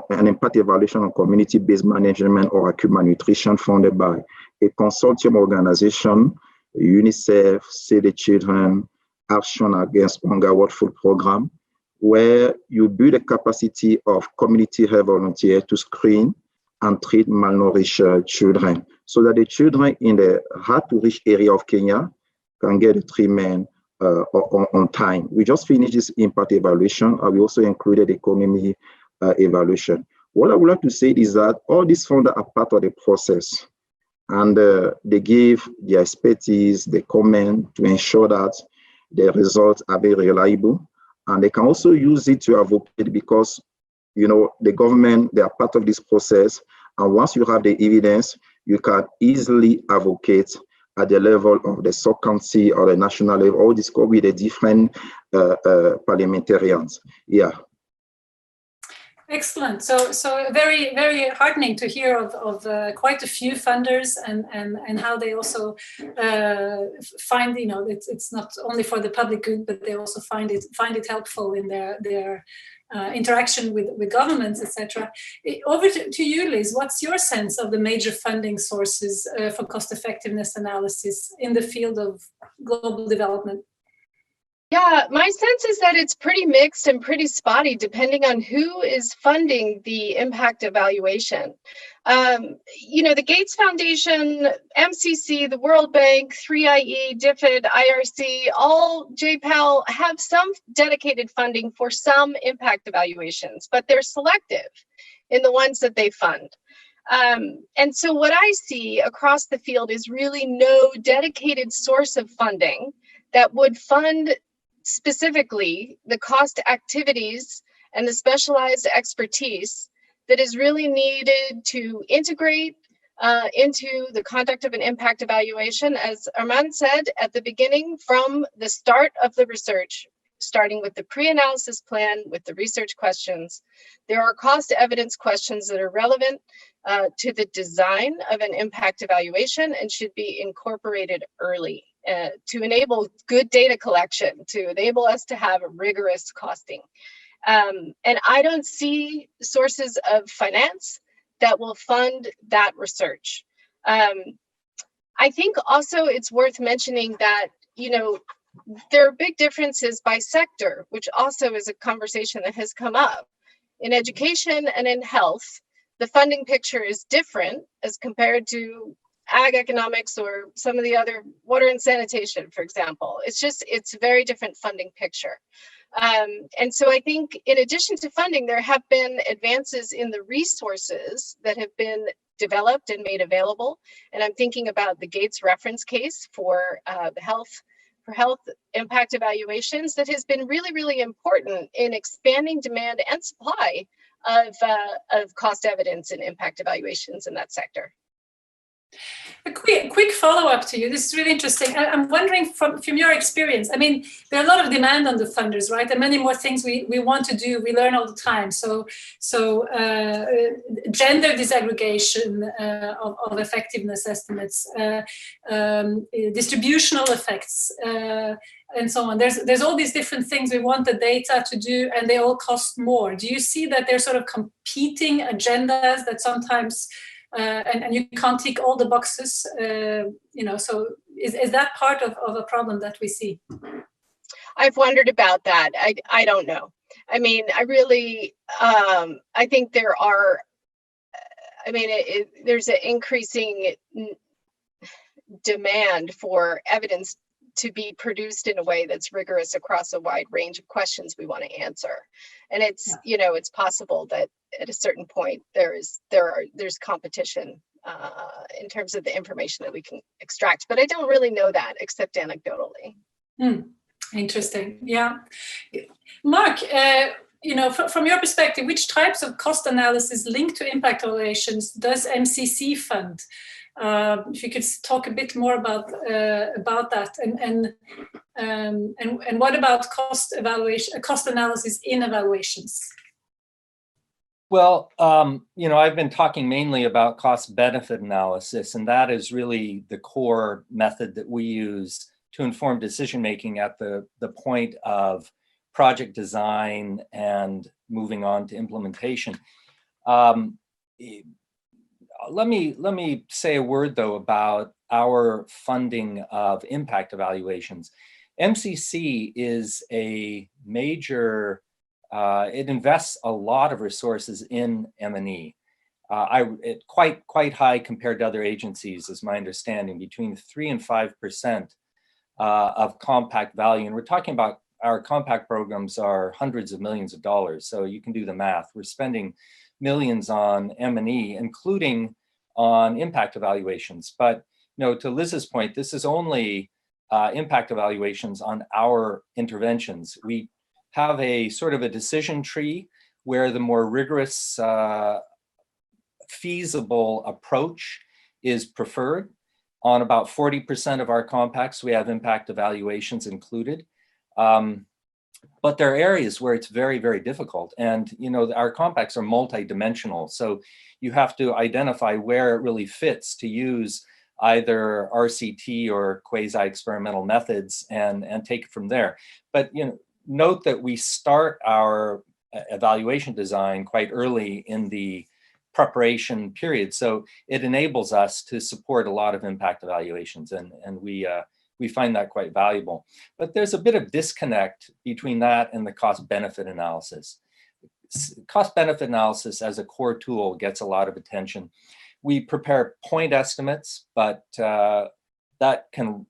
an impact evaluation on community-based management or acute malnutrition funded by a consortium organization, UNICEF, Save the Children, Action Against Hunger World Food Program, where you build the capacity of community health volunteers to screen and treat malnourished children, so that the children in the hard-to-reach area of Kenya can get the treatment on time. We just finished this impact evaluation, and we also included economy evaluation. What I would like to say is that all these funders are part of the process, and they give their expertise, they comment to ensure that the results are very reliable, and they can also use it to advocate because, the government, they are part of this process, and once you have the evidence, you can easily advocate at the level of the sub-county or the national level, or discuss with the different parliamentarians. Yeah. Excellent. So very, very heartening to hear of quite a few funders and how they also find, it's not only for the public good, but they also find it helpful in their interaction with governments, etc. Over to you, Liz. What's your sense of the major funding sources for cost effectiveness analysis in the field of global development? Yeah, my sense is that it's pretty mixed and pretty spotty depending on who is funding the impact evaluation. The Gates Foundation, MCC, the World Bank, 3IE, DFID, IRC, all JPAL have some dedicated funding for some impact evaluations, but they're selective in the ones that they fund. And so what I see across the field is really no dedicated source of funding that would fund specifically the cost activities and the specialized expertise that is really needed to integrate into the conduct of an impact evaluation, as Hermann said at the beginning, from the start of the research, starting with the pre-analysis plan, with the research questions. There are cost evidence questions that are relevant to the design of an impact evaluation and should be incorporated early to enable good data collection, to enable us to have a rigorous costing. And I don't see sources of finance that will fund that research. I think also it's worth mentioning that, there are big differences by sector, which also is a conversation that has come up. In education and in health, the funding picture is different as compared to ag economics or some of the other water and sanitation, for example. It's a very different funding picture. And so I think in addition to funding, there have been advances in the resources that have been developed and made available. And I'm thinking about the Gates reference case for health impact evaluations that has been really, really important in expanding demand and supply of cost evidence and impact evaluations in that sector. A quick follow-up to you. This is really interesting. I'm wondering from your experience, I mean, there are a lot of demand on the funders, right? And many more things we want to do, we learn all the time. So gender disaggregation of effectiveness estimates, distributional effects, and so on. There's all these different things we want the data to do, and they all cost more. Do you see that they're sort of competing agendas that sometimes and you can't tick all the boxes, you know, so is that part of a problem that we see? I've wondered about that. I don't know. I mean, I really, I think there are, I mean, there's an increasing demand for evidence to be produced in a way that's rigorous across a wide range of questions we want to answer. And it's, you know, it's possible that at a certain point there's competition in terms of the information that we can extract, but I don't really know that except anecdotally. Interesting. Yeah. Mark, you know, from your perspective, which types of cost analysis linked to impact evaluations does MCC fund? If you could talk a bit more about that, and what about cost analysis in evaluations? Well, you know, I've been talking mainly about cost-benefit analysis, and that is really the core method that we use to inform decision-making at the point of project design and moving on to implementation. Let me say a word, though, about our funding of impact evaluations. MCC is a major, it invests a lot of resources in M&E. It's quite high compared to other agencies, is my understanding, between 3 and 5% of compact value. And we're talking about our compact programs are hundreds of millions of dollars. So you can do the math. We're spending millions on M&E, including on impact evaluations. But you know, to Liz's point, this is only impact evaluations on our interventions. We have a sort of a decision tree where the more rigorous, feasible approach is preferred. On about 40% of our compacts, we have impact evaluations included. But there are areas where it's very, very difficult. And, you know, our compacts are multi-dimensional. So you have to identify where it really fits to use either RCT or quasi-experimental methods and take it from there. But, you know, note that we start our evaluation design quite early in the preparation period. So it enables us to support a lot of impact evaluations, and we find that quite valuable. But there's a bit of disconnect between that and the cost-benefit analysis. Cost-benefit analysis as a core tool gets a lot of attention. We prepare point estimates, but that can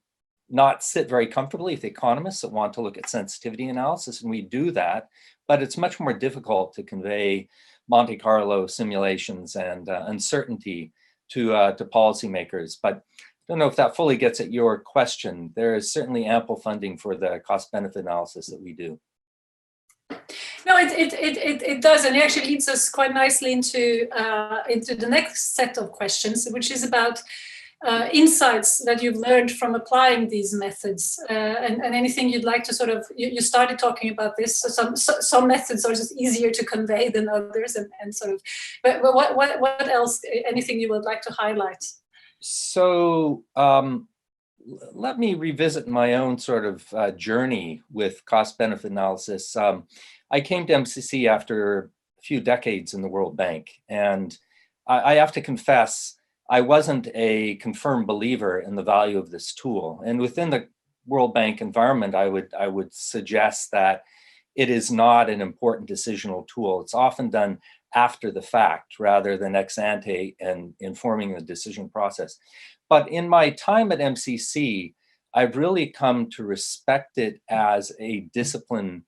not sit very comfortably with economists that want to look at sensitivity analysis, and we do that, but it's much more difficult to convey Monte Carlo simulations and uncertainty to policymakers. But I don't know if that fully gets at your question. There is certainly ample funding for the cost-benefit analysis that we do. No, it does, and it actually leads us quite nicely into the next set of questions, which is about insights that you've learned from applying these methods, and anything you'd like to sort of, you started talking about this, so some methods are just easier to convey than others, and sort of, but what else, anything you would like to highlight? So let me revisit my own sort of journey with cost-benefit analysis. I came to MCC after a few decades in the World Bank, and I have to confess, I wasn't a confirmed believer in the value of this tool. And within the World Bank environment, I would suggest that it is not an important decisional tool. It's often done after the fact rather than ex ante and informing the decision process. But in my time at MCC, I've really come to respect it as a discipline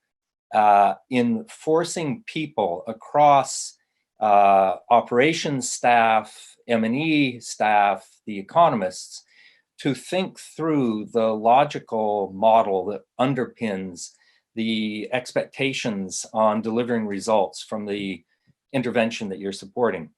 in forcing people across operations staff, M&E staff, the economists, to think through the logical model that underpins the expectations on delivering results from the intervention that you're supporting.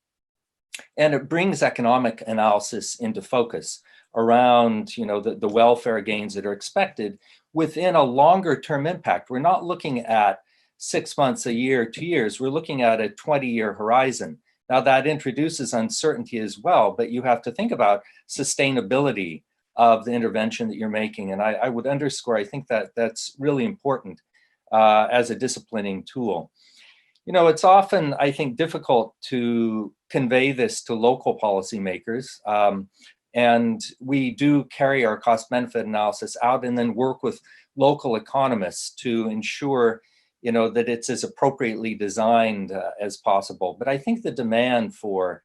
And it brings economic analysis into focus around, you know, the welfare gains that are expected within a longer term impact. We're not looking at 6 months, a year, 2 years. We're looking at a 20-year horizon. Now that introduces uncertainty as well, but you have to think about sustainability of the intervention that you're making. And I would underscore, I think that that's really important as a disciplining tool. You know, it's often, I think, difficult to convey this to local policymakers. And we do carry our cost benefit analysis out and then work with local economists to ensure, you know, that it's as appropriately designed as possible. But I think the demand for,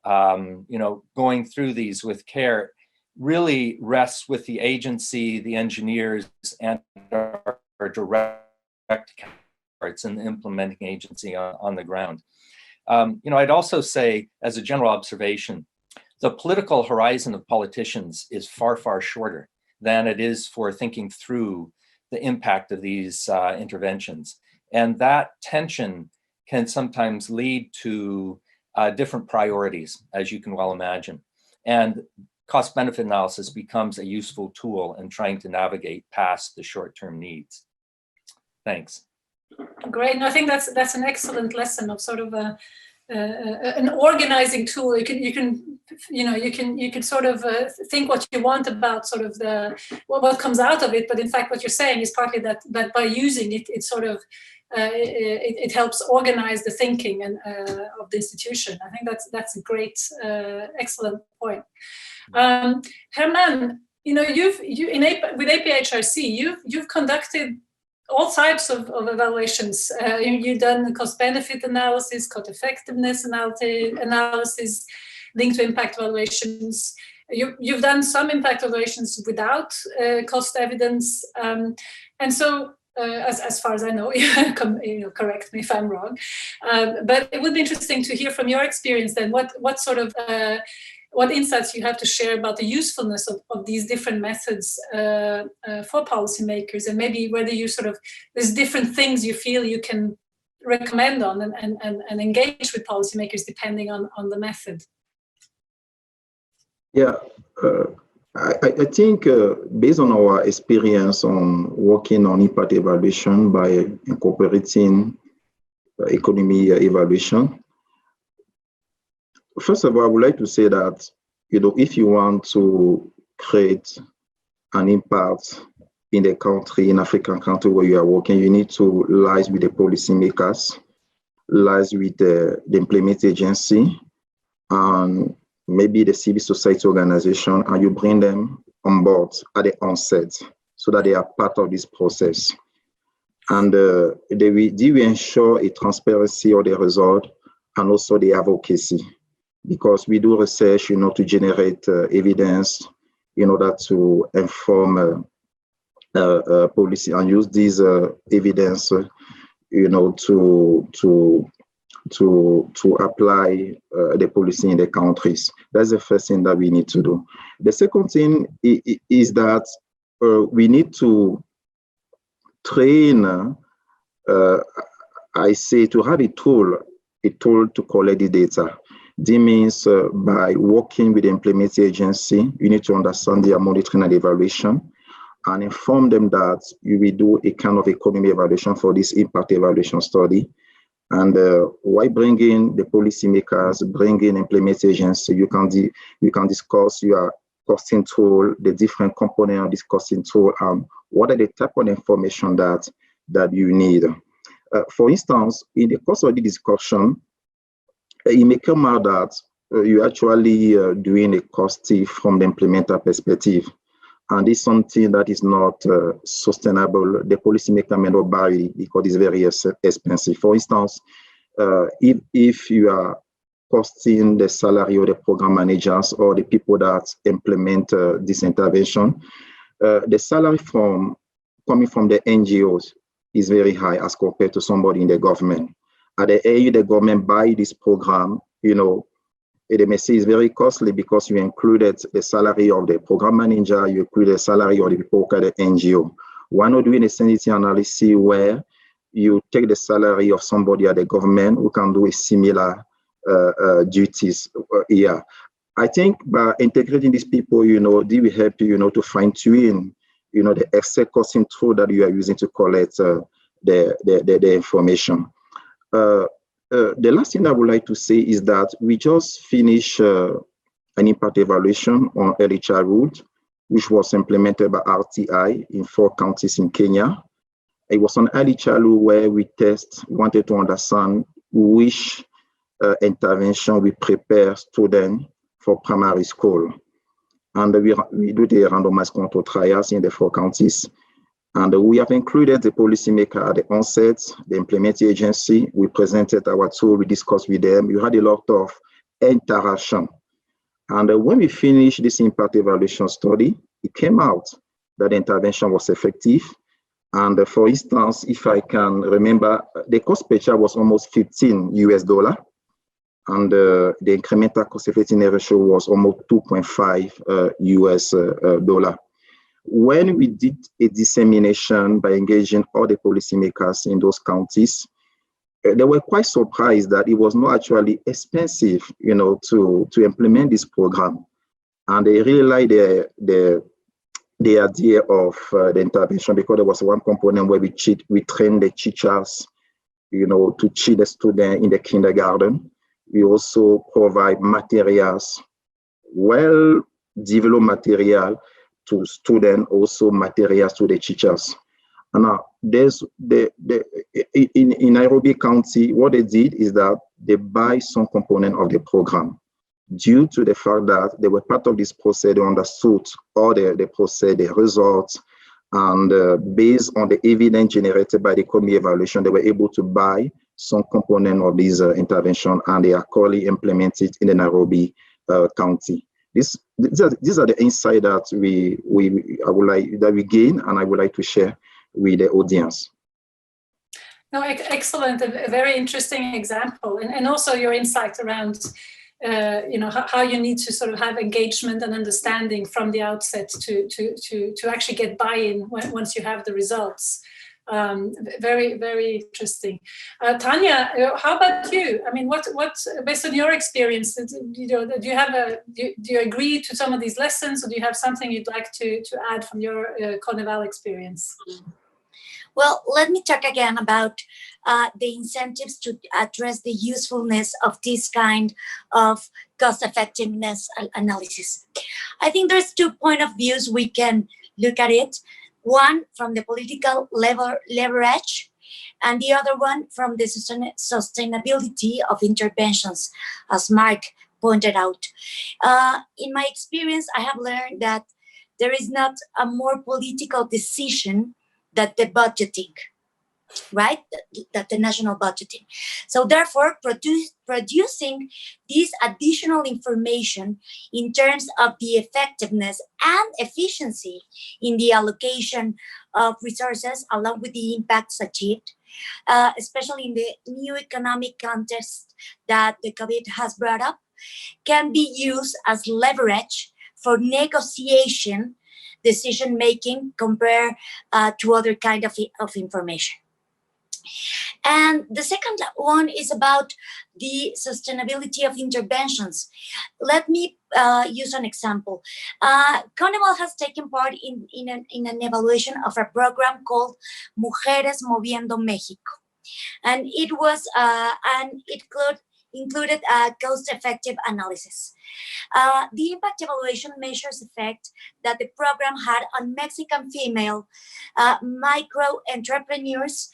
you know, going through these with care really rests with the agency, the engineers, and our direct counterparts in the implementing agency on the ground. You know, I'd also say, as a general observation, the political horizon of politicians is far, far shorter than it is for thinking through the impact of these interventions. And that tension can sometimes lead to different priorities, as you can well imagine. And cost-benefit analysis becomes a useful tool in trying to navigate past the short-term needs. Thanks. Great. No, I think that's an excellent lesson of sort of an organizing tool. You can sort of think what you want about sort of what comes out of it, but in fact, what you're saying is partly that by using it, it sort of it helps organize the thinking and of the institution. I think that's a great, excellent point. Hermann, you know, with APHRC, you've conducted all types of evaluations. You've done cost-benefit analysis, cost-effectiveness analysis, linked to impact evaluations. You've done some impact evaluations without cost evidence, and so as far as I know, correct me if I'm wrong. But it would be interesting to hear from your experience then what sort of what insights you have to share about the usefulness of these different methods for policymakers, and maybe whether you sort of, there's different things you feel you can recommend on and engage with policymakers depending on the method. Yeah, I think based on our experience on working on impact evaluation by incorporating economy evaluation, first of all, I would like to say that, you know, if you want to create an impact in the country, in African country where you are working, you need to liaise with the policymakers, liaise with the implement agency, and maybe the civil society organization, and you bring them on board at the onset so that they are part of this process. And they will ensure a transparency of the result and also the advocacy, because we do research, you know, to generate evidence in order to inform policy and use these evidence, you know, to apply the policy in the countries. That's the first thing that we need to do. The second thing is that we need to train, I say, to have a tool to collect the data. This means by working with the implementing agency, you need to understand their monitoring and evaluation and inform them that you will do a kind of economy evaluation for this impact evaluation study. And while bringing the policymakers, bringing implementing agency, you can discuss your costing tool, the different components of this costing tool, and what are the type of information that you need. For instance, in the course of the discussion, it may come out that you're actually doing a costing from the implementer perspective. And it's something that is not sustainable. The policymaker may not buy it because it's very expensive. For instance, if you are costing the salary of the program managers or the people that implement this intervention, the salary coming from the NGOs is very high as compared to somebody in the government. At the AU, the government buy this program, you know, they may say it's very costly because you included the salary of the program manager, you included the salary of the people at the NGO. Why not doing a sensitivity analysis where you take the salary of somebody at the government who can do a similar duties here? I think by integrating these people, you know, they will help you, you know, to fine tune, you know, the Excel costing tool that you are using to collect the information. The last thing I would like to say is that we just finished an impact evaluation on early childhood, which was implemented by RTI in 4 counties in Kenya. It was on early childhood where we wanted to understand which intervention we prepare students for primary school. And we do the randomized control trials in the 4 counties. And we have included the policymaker at the onset, the implementing agency. We presented our tool, we discussed with them. We had a lot of interaction. And when we finished this impact evaluation study, it came out that the intervention was effective. And for instance, if I can remember, the cost per child was almost $15 US. And the incremental cost effectiveness ratio was almost 2.5 US$. When we did a dissemination by engaging all the policymakers in those counties, they were quite surprised that it was not actually expensive, you know, to implement this program. And they really liked the idea of the intervention, because there was one component where we trained the teachers, you know, to teach the student in the kindergarten. We also provide materials, well-developed material to students, also materials to the teachers. And now, in Nairobi County, what they did is that they buy some component of the program. Due to the fact that they were part of this process, they understood all the process, the results, and based on the evidence generated by the CONEVAL evaluation, they were able to buy some component of this intervention, and they are currently implemented in the Nairobi County. These are the insights that we gain, and I would like to share with the audience. No, excellent, a very interesting example, and also your insight around, you know, how you need to sort of have engagement and understanding from the outset to actually get buy-in once you have the results. Very, very interesting. Thania, how about you? I mean, what based on your experience, you know, do you agree to some of these lessons, or do you have something you'd like to add from your CONEVAL experience? Well, let me talk again about the incentives to address the usefulness of this kind of cost-effectiveness analysis. I think there's 2 points of views we can look at it. One from the political leverage, and the other one from the sustainability of interventions, as Mark pointed out. In my experience, I have learned that there is not a more political decision than the budgeting, right? That the national budgeting. So therefore, producing this additional information in terms of the effectiveness and efficiency in the allocation of resources, along with the impacts achieved, especially in the new economic context that the COVID has brought up, can be used as leverage for negotiation, decision-making compared to other kind of information. And the second one is about the sustainability of interventions. Let me use an example. CONEVAL has taken part in an evaluation of a program called Mujeres Moviendo México. And it was, included a cost-effective analysis. The impact evaluation measures effect that the program had on Mexican female micro-entrepreneurs,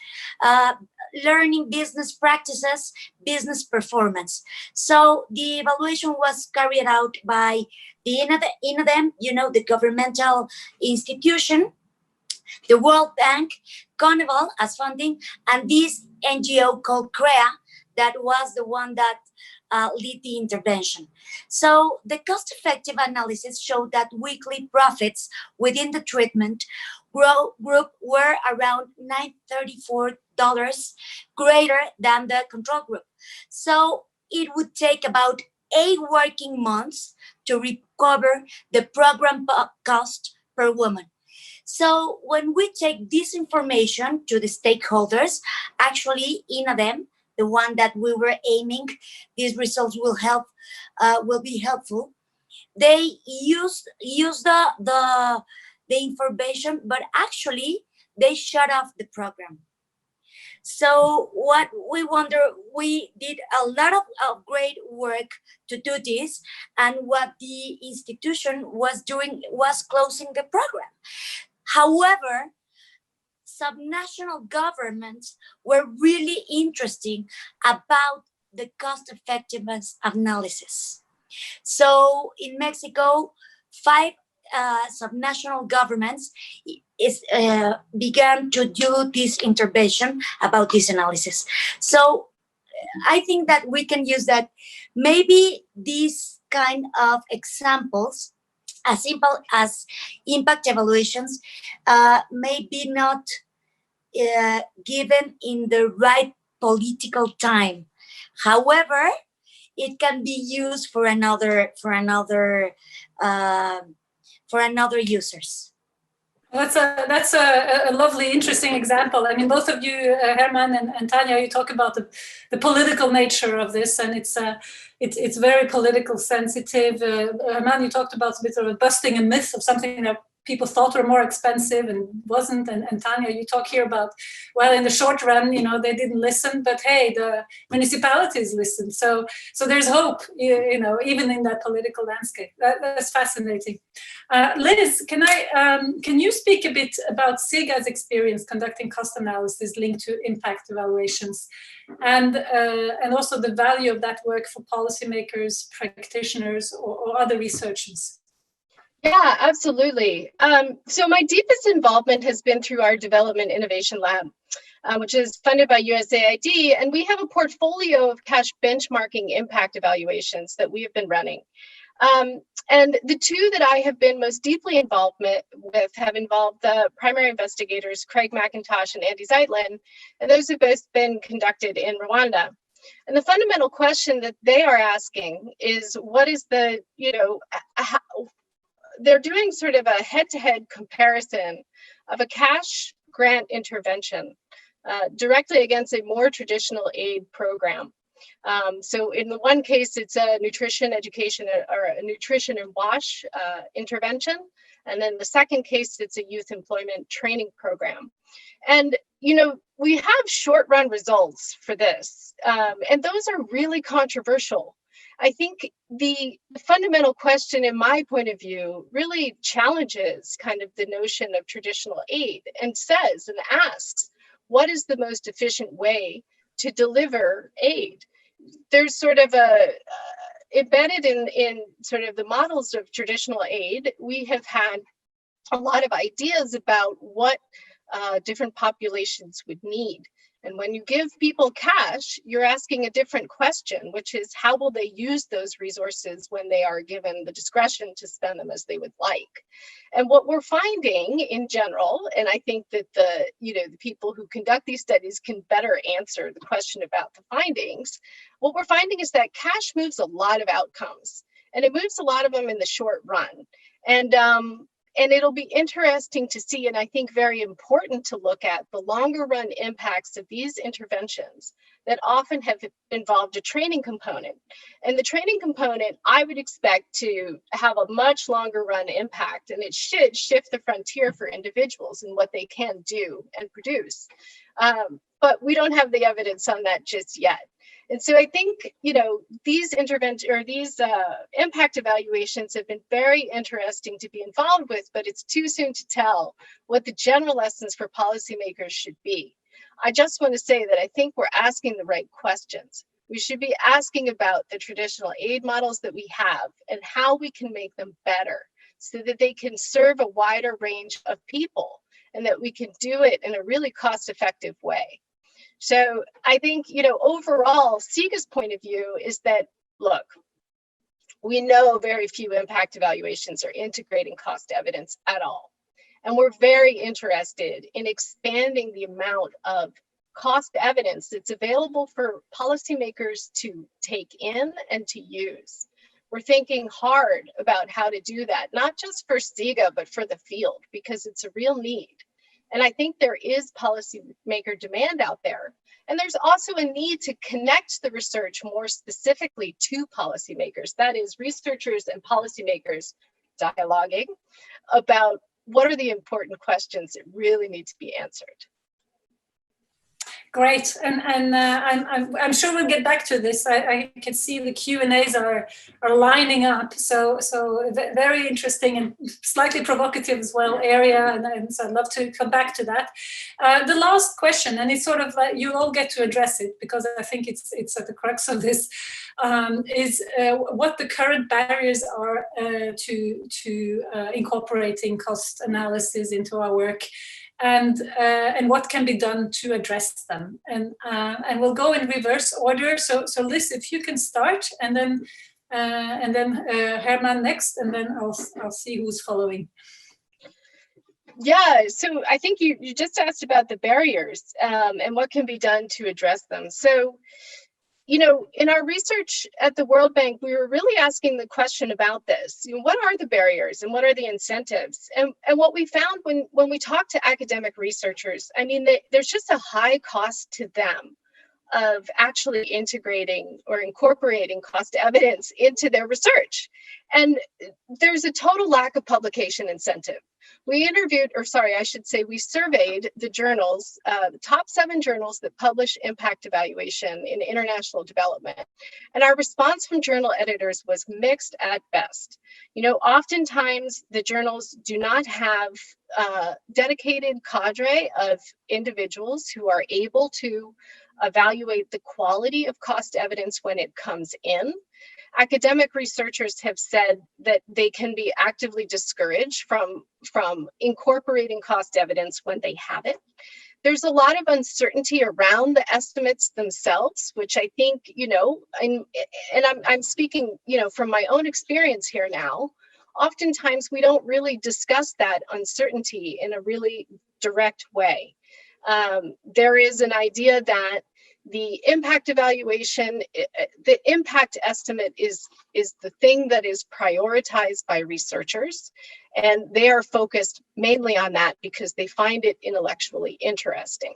learning business practices, business performance. So the evaluation was carried out by the INADEM, you know, the governmental institution, the World Bank, CONEVAL as funding, and this NGO called CREA, that was the one that lead the intervention. So the cost-effective analysis showed that weekly profits within the treatment group were around $934 greater than the control group. So it would take about 8 working months to recover the program cost per woman. So when we take this information to the stakeholders, actually INADEM, the one that we were aiming, these results will be helpful. They use the information, but actually they shut off the program. So what we wonder, we did a lot of great work to do this, and what the institution was doing was closing the program. However, subnational governments were really interesting about the cost effectiveness analysis. So in Mexico, 5 subnational governments began to do this intervention about this analysis. So I think that we can use that. Maybe these kind of examples, as simple as impact evaluations, maybe not given in the right political time. However, it can be used for another users. That's a lovely, interesting example. I mean, both of you, Hermann and Thania, you talk about the political nature of this, and it's very political sensitive. Hermann, you talked about a bit of a busting a myth of something that people thought were more expensive and wasn't. And Thania, you talk here about, well, in the short run, they didn't listen, but hey, the municipalities listened. So there's hope, even in that political landscape. That's fascinating. Liz, can you speak a bit about CEGA's experience conducting cost analysis linked to impact evaluations, and also the value of that work for policymakers, practitioners, or other researchers? Yeah, absolutely. So my deepest involvement has been through our Development Innovation Lab, which is funded by USAID, and we have a portfolio of cash benchmarking impact evaluations that we have been running. And the 2 that I have been most deeply involved with have involved the primary investigators, Craig McIntosh and Andy Zeitlin, and those have both been conducted in Rwanda. And the fundamental question that they are asking is, what is the, they're doing sort of a head-to-head comparison of a cash grant intervention directly against a more traditional aid program. So in the one case, it's a nutrition education or a nutrition and wash intervention. And then the second case, it's a youth employment training program. And, we have short-run results for this, and those are really controversial. I think the fundamental question, in my point of view, really challenges kind of the notion of traditional aid and says and asks, what is the most efficient way to deliver aid? There's sort of embedded in sort of the models of traditional aid, we have had a lot of ideas about what different populations would need. And when you give people cash, you're asking a different question, which is how will they use those resources when they are given the discretion to spend them as they would like? And what we're finding in general, and I think that the people who conduct these studies can better answer the question about the findings, what we're finding is that cash moves a lot of outcomes, and it moves a lot of them in the short run. And it'll be interesting to see, and I think very important to look at, the longer run impacts of these interventions that often have involved a training component. And the training component, I would expect to have a much longer run impact, and it should shift the frontier for individuals and what they can do and produce. But we don't have the evidence on that just yet. And so I think, these impact evaluations have been very interesting to be involved with, but it's too soon to tell what the general lessons for policymakers should be. I just want to say that I think we're asking the right questions. We should be asking about the traditional aid models that we have and how we can make them better so that they can serve a wider range of people and that we can do it in a really cost-effective way. So I think, overall, CEGA's point of view is that, look, we know very few impact evaluations are integrating cost evidence at all. And we're very interested in expanding the amount of cost evidence that's available for policymakers to take in and to use. We're thinking hard about how to do that, not just for CEGA, but for the field, because it's a real need. And I think there is policymaker demand out there. And there's also a need to connect the research more specifically to policymakers. That is, researchers and policymakers dialoguing about what are the important questions that really need to be answered. Great, and I'm sure we'll get back to this. I can see the Q&As are lining up, so very interesting and slightly provocative as well area, and so I'd love to come back to that. The last question, and it's sort of like you all get to address it because I think it's at the crux of this, is what the current barriers are to incorporating cost analysis into our work. And what can be done to address them, and we'll go in reverse order. So Liz, if you can start, and then Hermann next, and then I'll see who's following. Yeah, so I think you just asked about the barriers and what can be done to address them. So, you know, in our research at the World Bank, we were really asking the question about this. You know, what are the barriers and what are the incentives? And what we found when we talked to academic researchers, I mean, there's just a high cost to them of actually integrating or incorporating cost evidence into their research. And there's a total lack of publication incentive. We interviewed, or sorry, I should say we surveyed the journals, the top 7 journals that publish impact evaluation in international development. And our response from journal editors was mixed at best. You know, oftentimes the journals do not have a dedicated cadre of individuals who are able to evaluate the quality of cost evidence when it comes in. Academic researchers have said that they can be actively discouraged from incorporating cost evidence when they have it. There's a lot of uncertainty around the estimates themselves, which I think, you know, and I'm speaking, you know, from my own experience here now. Oftentimes we don't really discuss that uncertainty in a really direct way. There is an idea that the impact evaluation, the impact estimate is the thing that is prioritized by researchers, and they are focused mainly on that because they find it intellectually interesting.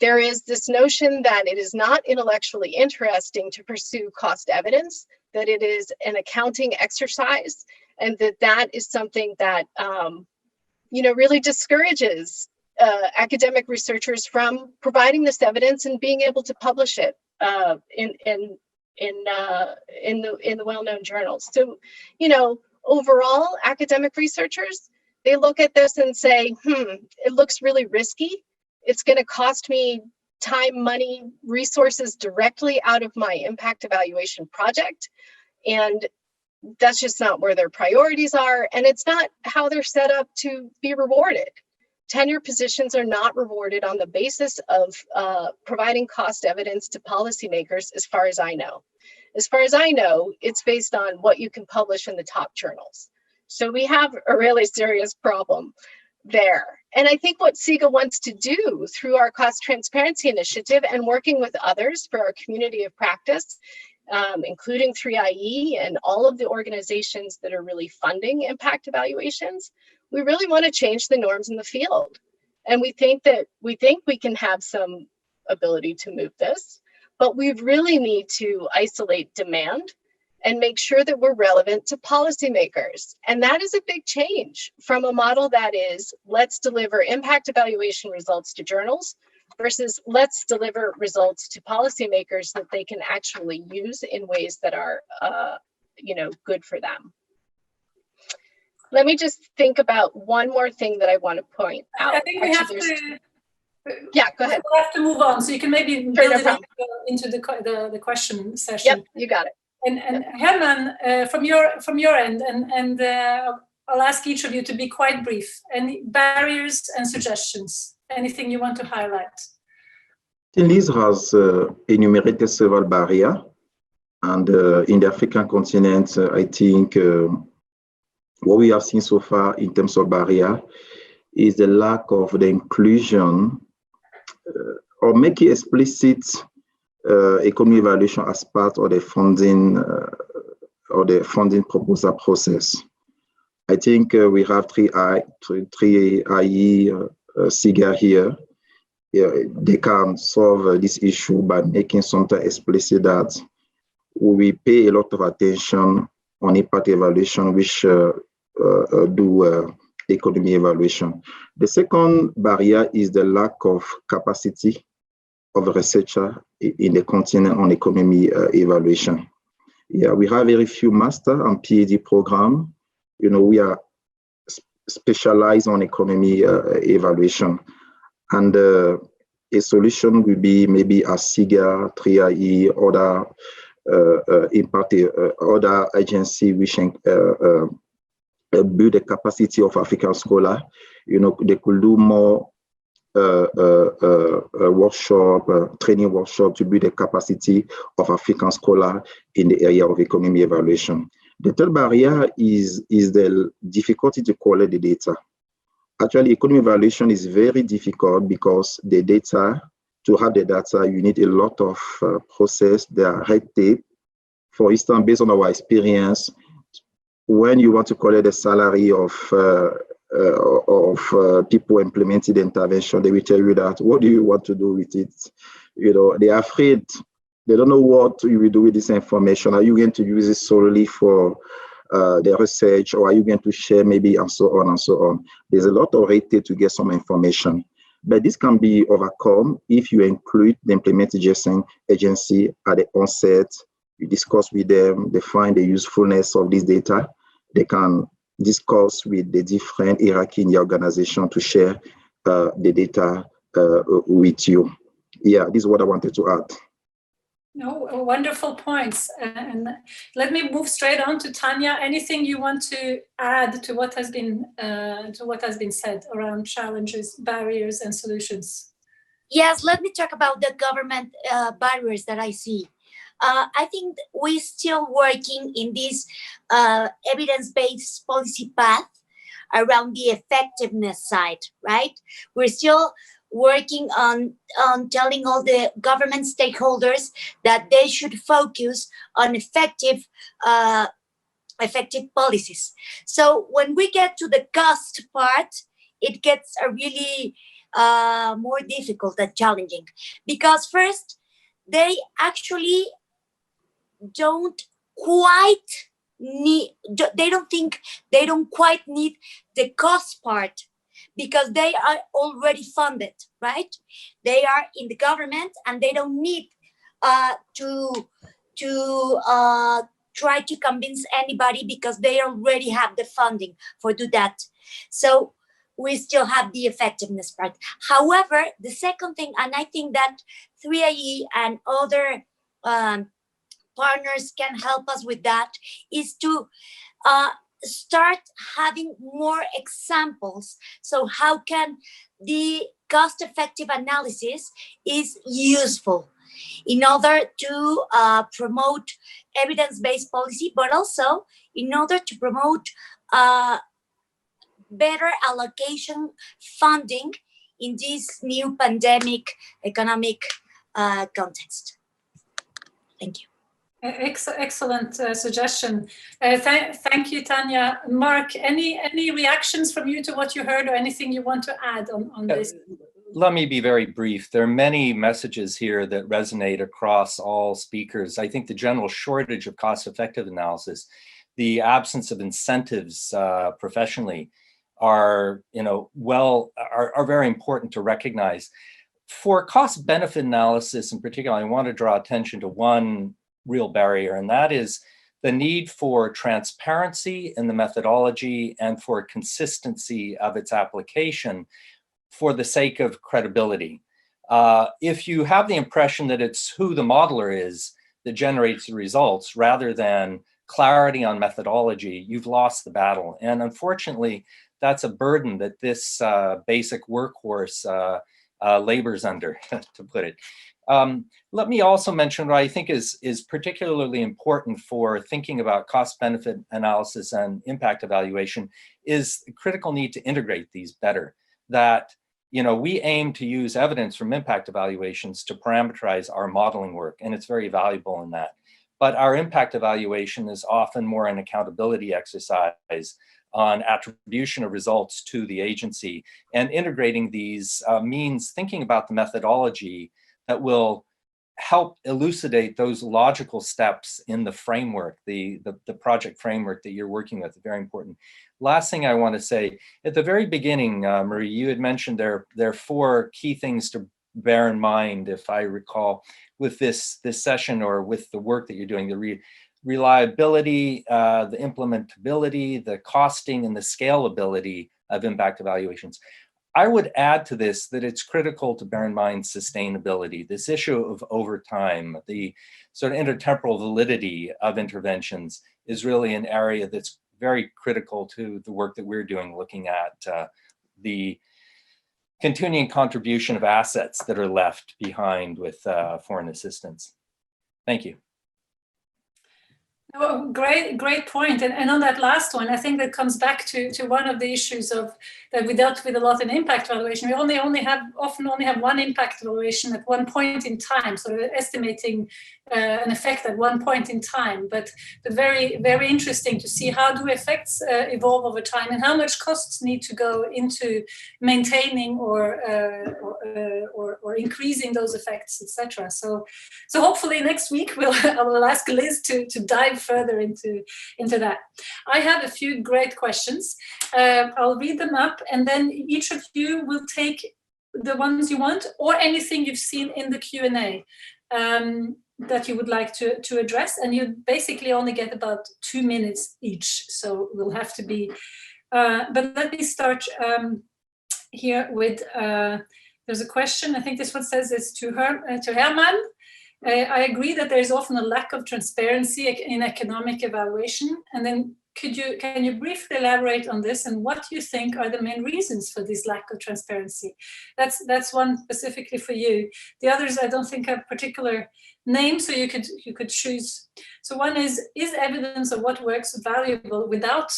There is this notion that it is not intellectually interesting to pursue cost evidence, that it is an accounting exercise, and that is something that you know, really discourages academic researchers from providing this evidence and being able to publish it in the well-known journals. So, you know, overall, academic researchers, they look at this and say, it looks really risky. It's going to cost me time, money, resources directly out of my impact evaluation project, and that's just not where their priorities are, and it's not how they're set up to be rewarded. Tenure positions are not rewarded on the basis of providing cost evidence to policymakers, as far as I know. As far as I know, it's based on what you can publish in the top journals. So we have a really serious problem there. And I think what CEGA wants to do through our cost transparency initiative and working with others for our community of practice, including 3IE and all of the organizations that are really funding impact evaluations, we really want to change the norms in the field. And we think we can have some ability to move this, but we really need to isolate demand and make sure that we're relevant to policymakers. And that is a big change from a model that is, let's deliver impact evaluation results to journals versus let's deliver results to policymakers that they can actually use in ways that are you know, good for them. Let me just think about one more thing that I want to point out. I think we have to. Yeah, go ahead. We'll have to move on, so you can maybe build it into the question session. Yep, you got it. And Hermann, from your end, and I'll ask each of you to be quite brief. Any barriers and suggestions? Anything you want to highlight? Liz has enumerated several barriers, and in the African continent, I think what we have seen so far in terms of barrier is the lack of the inclusion or make it explicit economy evaluation as part of the funding proposal process. I think we have three IE CEGA here. Yeah, they can solve this issue by making something explicit that we pay a lot of attention on impact evaluation, which do economy evaluation. The second barrier is the lack of capacity of a researcher in the continent on economy evaluation. Yeah, we have very few master and PhD program. You know, we are specialized on economy evaluation. And a solution will be maybe a CEGA, 3IE, other impact, other agency which build the capacity of African scholar. You know, they could do more workshop, training workshop to build the capacity of African scholar in the area of economy evaluation. The third barrier is the difficulty to collect the data. Actually, economy evaluation is very difficult because the data, to have the data, you need a lot of process, there are red tape. For instance, based on our experience, when you want to collect the salary of people implementing the intervention, they will tell you that, what do you want to do with it? You know, they are afraid. They don't know what you will do with this information. Are you going to use it solely for the research, or are you going to share maybe, and so on and so on? There's a lot of red tape to get some information. But this can be overcome if you include the implementing agency at the onset. You discuss with them, they find the usefulness of this data. They can discuss with the different hierarchy in the organization to share the data with you. Yeah, this is what I wanted to add. No, wonderful points. And let me move straight on to Thania. Anything you want to add to what has been said around challenges, barriers, and solutions? Yes, let me talk about the government barriers that I see. I think we're still working in this evidence-based policy path around the effectiveness side, right? We're still working on telling all the government stakeholders that they should focus on effective policies. So when we get to the cost part, it gets a really more difficult and challenging, because first, they actually don't quite need the cost part, because they are already funded, right? They are in the government and they don't need to try to convince anybody, because they already have the funding for do that. So we still have the effectiveness part. However, the second thing, and I think that 3IE and other partners can help us with that, is to start having more examples. So how can the cost-effective analysis is useful in order to promote evidence-based policy, but also in order to promote better allocation funding in this new pandemic economic context. Thank you. Excellent suggestion. Thank you, Thania. Mark, any reactions from you to what you heard, or anything you want to add on this? Let me be very brief. There are many messages here that resonate across all speakers. I think the general shortage of cost-effective analysis, the absence of incentives professionally are very important to recognize. For cost-benefit analysis in particular, I want to draw attention to one real barrier, and that is the need for transparency in the methodology and for consistency of its application for the sake of credibility. If you have the impression that it's who the modeler is that generates the results rather than clarity on methodology, you've lost the battle. And unfortunately, that's a burden that this basic workhorse labors under, to put it. Let me also mention what I think is particularly important for thinking about cost-benefit analysis and impact evaluation is the critical need to integrate these better. That we aim to use evidence from impact evaluations to parameterize our modeling work, and it's very valuable in that. But our impact evaluation is often more an accountability exercise on attribution of results to the agency, and integrating these means thinking about the methodology that will help elucidate those logical steps in the framework, the project framework that you're working with. Very important. Last thing I want to say, at the very beginning, Marie, you had mentioned there are 4 key things to bear in mind, if I recall, with this session or with the work that you're doing: the reliability, the implementability, the costing, and the scalability of impact evaluations. I would add to this that it's critical to bear in mind sustainability, this issue of over time. The sort of intertemporal validity of interventions is really an area that's very critical to the work that we're doing, looking at the continuing contribution of assets that are left behind with foreign assistance. Thank you. Oh, great point. And on that last one, I think that comes back to one of the issues that we dealt with a lot in impact evaluation. We often only have one impact evaluation at one point in time, sort of estimating an effect at one point in time. But very, very interesting to see how do effects evolve over time, and how much costs need to go into maintaining or increasing those effects, etc. So hopefully next week I will ask Liz to dive further into that. I have a few great questions. I'll read them up, and then each of you will take the ones you want, or anything you've seen in the Q&A that you would like to address, and you basically only get about 2 minutes each, so we'll have to be but let me start here with there's a question. I think this one says it's to Hermann. I agree that there's often a lack of transparency in economic evaluation, and then can you briefly elaborate on this, and what you think are the main reasons for this lack of transparency? That's one specifically for you. The others I don't think have particular names, so you could choose. So one is evidence of what works valuable without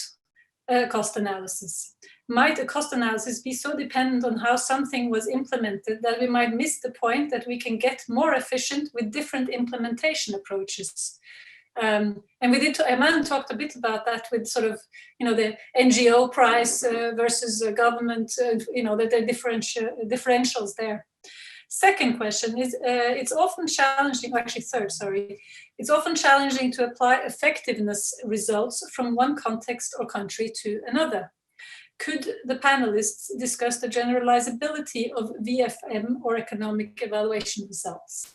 a cost analysis? Might a cost analysis be so dependent on how something was implemented that we might miss the point that we can get more efficient with different implementation approaches? And Hermann talked a bit about that with sort of, the NGO price versus government, that there are differentials there. Second question is, it's often challenging, actually third, sorry. It's often challenging to apply effectiveness results from one context or country to another. Could the panelists discuss the generalizability of VFM or economic evaluation results?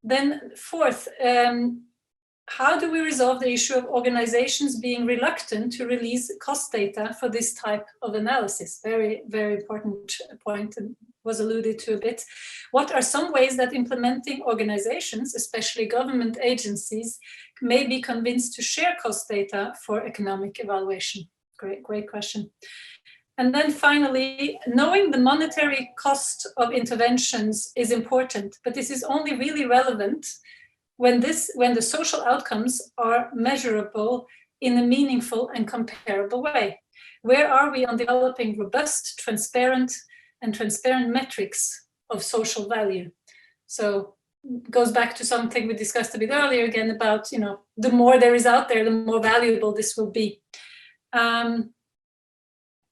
Then fourth, how do we resolve the issue of organizations being reluctant to release cost data for this type of analysis? Very, very important point, and was alluded to a bit. What are some ways that implementing organizations, especially government agencies, may be convinced to share cost data for economic evaluation? Great question. And then finally, knowing the monetary cost of interventions is important, but this is only really relevant when the social outcomes are measurable in a meaningful and comparable way. Where are we on developing robust, transparent metrics of social value? So it goes back to something we discussed a bit earlier again about, the more there is out there, the more valuable this will be.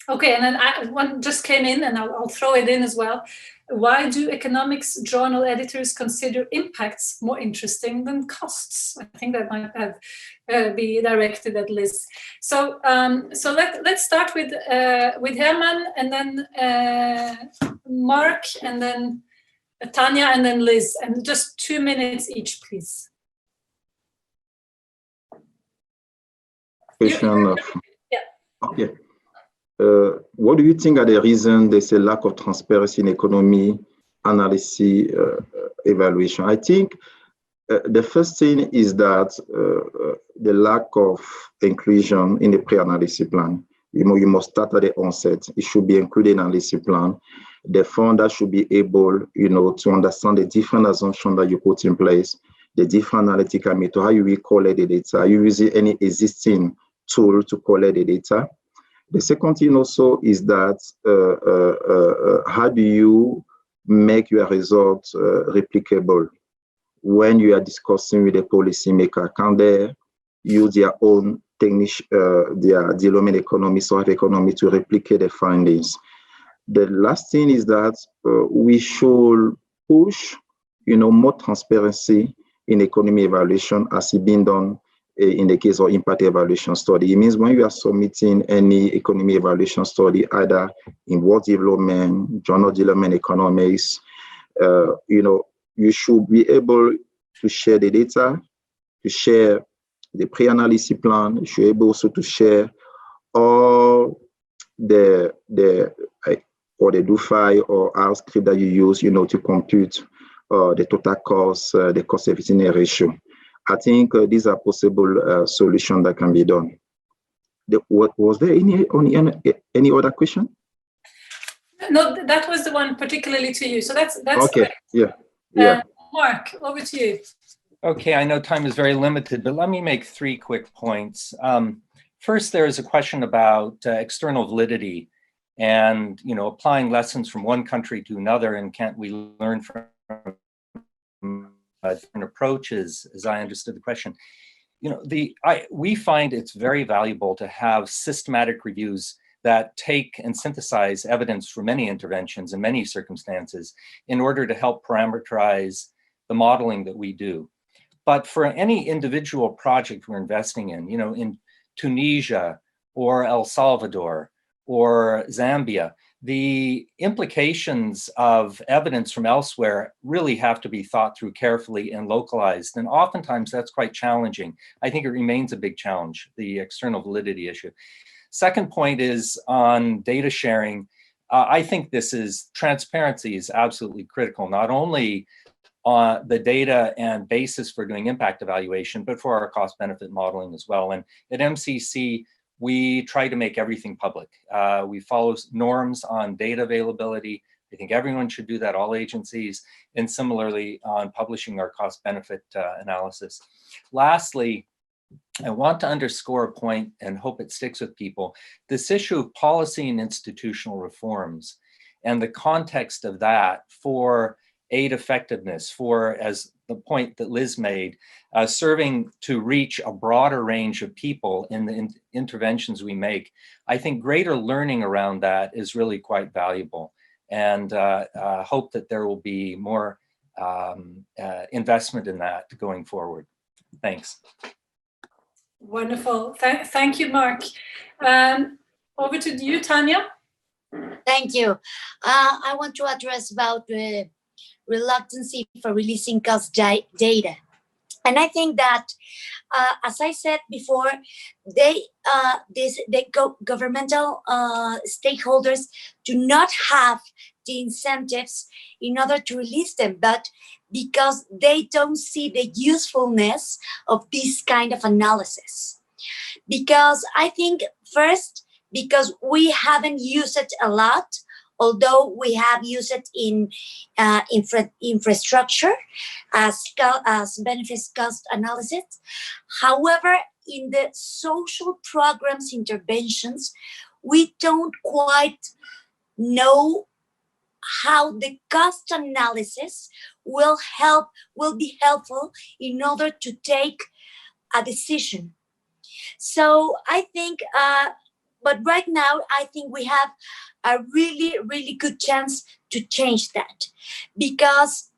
Okay, and then one just came in, and I'll throw it in as well. Why do economics journal editors consider impacts more interesting than costs? I think that might have be directed at Liz. So let's start with Hermann, and then Mark, and then Thania, and then Liz, and just 2 minutes each, please. Question. Okay. What do you think are the reasons there's a lack of transparency in economy analysis evaluation? I think the first thing is that the lack of inclusion in the pre-analysis plan. You must start at the onset. It should be included in the analysis plan. The funder should be able, to understand the different assumptions that you put in place, the different analytical method, how you will collect the data. Are you using any existing tool to collect the data? The second thing also is that how do you make your results replicable when you are discussing with a policymaker? Can they use their own their development economists or economy to replicate the findings? The last thing is that we should push, more transparency in economy evaluation as it's been done in the case of impact evaluation study. It means when you are submitting any economy evaluation study, either in world development, journal development economics, you should be able to share the data, to share the pre-analysis plan. You should be able also to share all the DoFi or R script that you use, to compute the total cost, the cost efficiency ratio. I think these are possible solutions that can be done. Was there any other question? No, that was the one particularly to you. So that's okay. Great. Yeah. Mark, over to you. Okay, I know time is very limited, but let me make 3 quick points. First, there is a question about external validity and applying lessons from one country to another, and can't we learn from different approaches, as I understood the question. We find it's very valuable to have systematic reviews that take and synthesize evidence from many interventions in many circumstances in order to help parameterize the modeling that we do. But for any individual project we're investing in Tunisia or El Salvador or Zambia, the implications of evidence from elsewhere really have to be thought through carefully and localized. And oftentimes that's quite challenging. I think it remains a big challenge, the external validity issue. Second point is on data sharing. I think transparency is absolutely critical, not only on the data and basis for doing impact evaluation, but for our cost benefit modeling as well. And at MCC, we try to make everything public. We follow norms on data availability. I think everyone should do that, all agencies, and similarly on publishing our cost benefit analysis. Lastly, I want to underscore a point and hope it sticks with people. This issue of policy and institutional reforms and the context of that for aid effectiveness, for, as the point that Liz made, serving to reach a broader range of people in the interventions we make. I think greater learning around that is really quite valuable, and hope that there will be more investment in that going forward. Thanks. Wonderful. Thank you, Mark. Over to you, Thania. Thank you. I want to address about the reluctancy for releasing cost data. And I think that, as I said before, governmental stakeholders do not have the incentives in order to release them, but because they don't see the usefulness of this kind of analysis. Because I think, first, because we haven't used it a lot, although we have used it in infrastructure as benefits cost analysis. However, in the social programs interventions, we don't quite know how the cost analysis will be helpful in order to take a decision. So I think, but right now, I think we have a really, really good chance to change that, because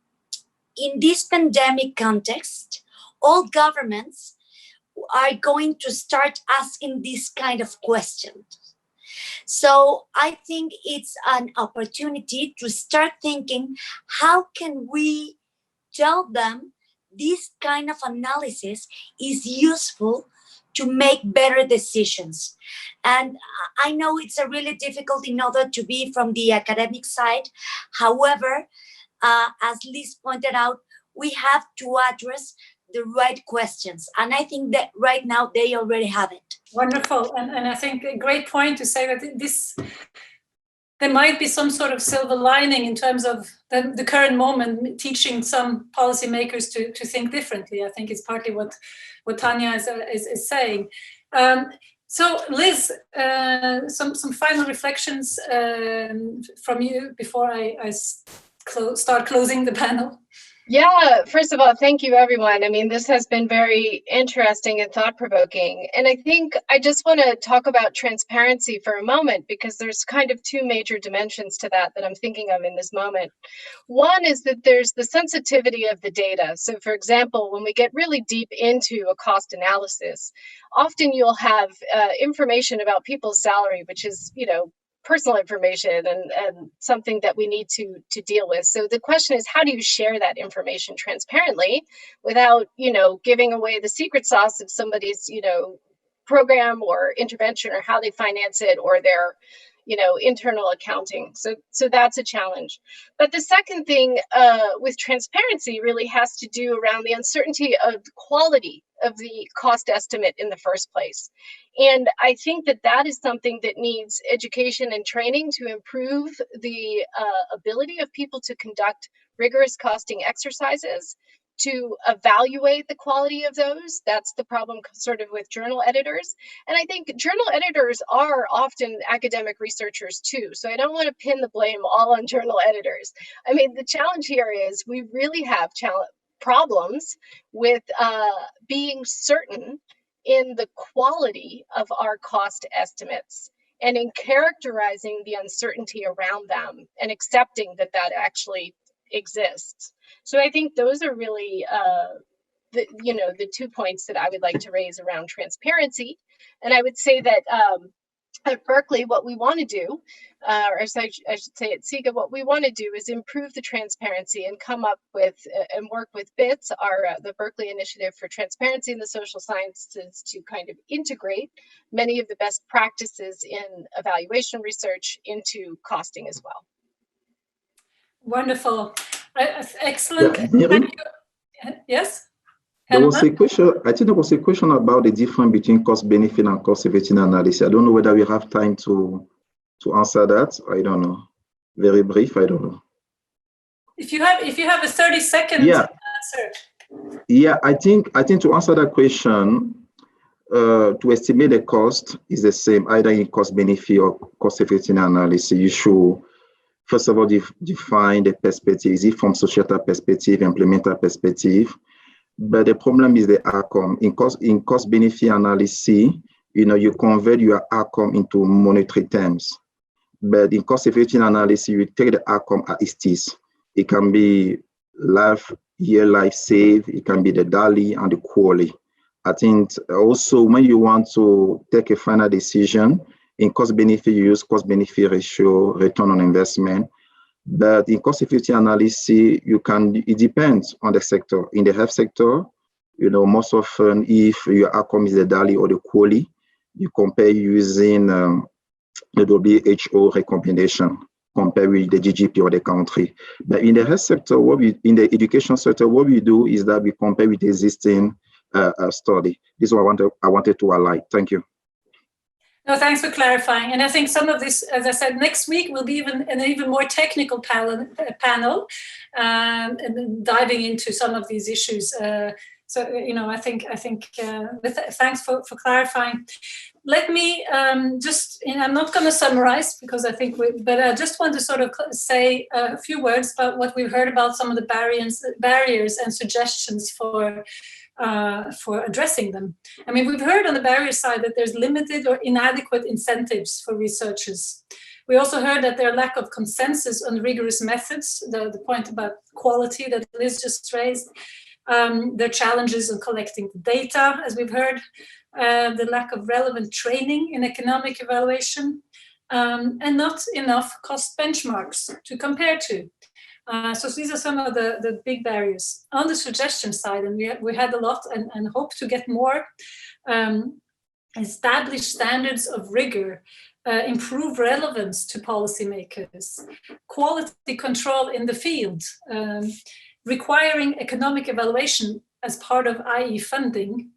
in this pandemic context, all governments are going to start asking this kind of questions. So I think it's an opportunity to start thinking, how can we tell them this kind of analysis is useful to make better decisions? And I know it's a really difficult in order to be from the academic side. However, as Liz pointed out, we have to address the right questions. And I think that right now they already have it. Wonderful. And I think a great point to say that there might be some sort of silver lining in terms of the current moment, teaching some policymakers to think differently. I think it's partly what Thania is saying. So Liz, some final reflections from you before I start closing the panel. Yeah, first of all, thank you, everyone. I mean, this has been very interesting and thought-provoking. And I think I just want to talk about transparency for a moment, because there's kind of two major dimensions to that I'm thinking of in this moment. One is that there's the sensitivity of the data. So for example, when we get really deep into a cost analysis, often you'll have information about people's salary, which is, personal information and something that we need to deal with. So the question is, how do you share that information transparently without, giving away the secret sauce of somebody's, program or intervention, or how they finance it, or their, internal accounting. So that's a challenge. But the second thing with transparency really has to do around the uncertainty of the quality of the cost estimate in the first place. And I think that is something that needs education and training to improve the ability of people to conduct rigorous costing exercises, to evaluate the quality of those. That's the problem sort of with journal editors. And I think journal editors are often academic researchers too. So I don't want to pin the blame all on journal editors. I mean, the challenge here is we really have problems with being certain in the quality of our cost estimates, and in characterizing the uncertainty around them and accepting that actually exists. So I think those are really the 2 points that I would like to raise around transparency. And I would say that at Berkeley, what we want to do, or I should say at CEGA, what we want to do is improve the transparency and come up with and work with BITS, the Berkeley Initiative for Transparency in the Social Sciences, to kind of integrate many of the best practices in evaluation research into costing as well. Wonderful. Excellent. Yeah, Thank you. Yes? There was a question, I think there was a question about the difference between cost benefit and cost effectiveness analysis. I don't know whether we have time to answer that. I don't know. Very brief, I don't know. If you have a 30-second answer. Yeah, I think to answer that question, to estimate the cost is the same, either in cost benefit or cost effectiveness analysis. You should first of all define the perspective. Is it from societal perspective, implemental perspective? But the problem is the outcome. In cost benefit analysis, you convert your outcome into monetary terms. But in cost effectiveness analysis, you take the outcome as it is. It can be life saved, it can be the daily and the quality. I think also when you want to take a final decision, in cost benefit, you use cost benefit ratio, return on investment. But in cost effectiveness analysis, it depends on the sector. In the health sector, most often if your outcome is the daily or the quality, you compare using the WHO recommendation, compare with the GDP or the country. But in the health sector, in the education sector, what we do is that we compare with existing study. This is what I wanted to highlight. Thank you. No, thanks for clarifying. And I think some of this, as I said, next week will be an even more technical panel and diving into some of these issues. So, I think thanks for clarifying. Let me just, I'm not going to summarize because I think but I just want to sort of say a few words about what we've heard about some of the barriers and suggestions for addressing them. I mean, we've heard on the barrier side that there's limited or inadequate incentives for researchers. We also heard that there are lack of consensus on rigorous methods, the point about quality that Liz just raised. There are challenges in collecting the data, as we've heard, the lack of relevant training in economic evaluation, and not enough cost benchmarks to compare to. So these are some of the big barriers. On the suggestion side, and we had a lot and hope to get more, establish standards of rigor, improve relevance to policymakers, quality control in the field, requiring economic evaluation as part of IE funding,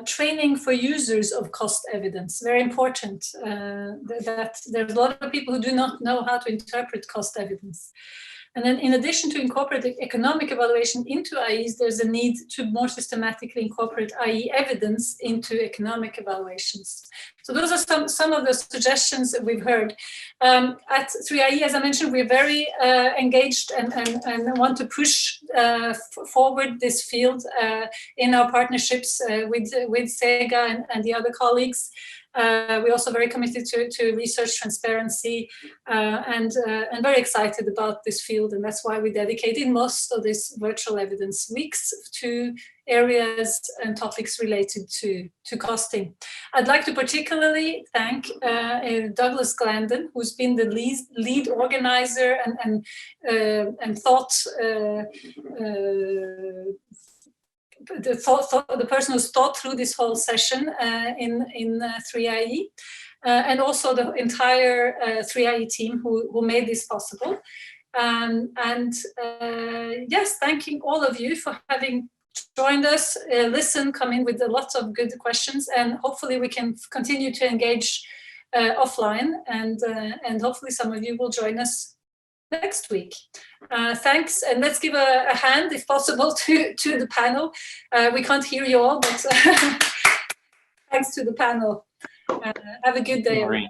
training for users of cost evidence, very important, that there's a lot of people who do not know how to interpret cost evidence. And then in addition to incorporating economic evaluation into IEs, there's a need to more systematically incorporate IE evidence into economic evaluations. So those are some of the suggestions that we've heard. At 3IE, as I mentioned, we're very engaged and want to push forward this field in our partnerships with CEGA and the other colleagues. We're also very committed to research transparency and very excited about this field. And that's why we dedicated most of this virtual evidence weeks to areas and topics related to costing. I'd like to particularly thank Douglas Glandon, who's been the lead organizer and thought the person who's thought through this whole session in 3IE, and also the entire 3IE team who made this possible. Yes, thanking all of you for having joined us, come in with lots of good questions, and hopefully we can continue to engage offline, and hopefully some of you will join us next week. Thanks, and let's give a hand, if possible, to the panel. We can't hear you all, but thanks to the panel. Have a good day.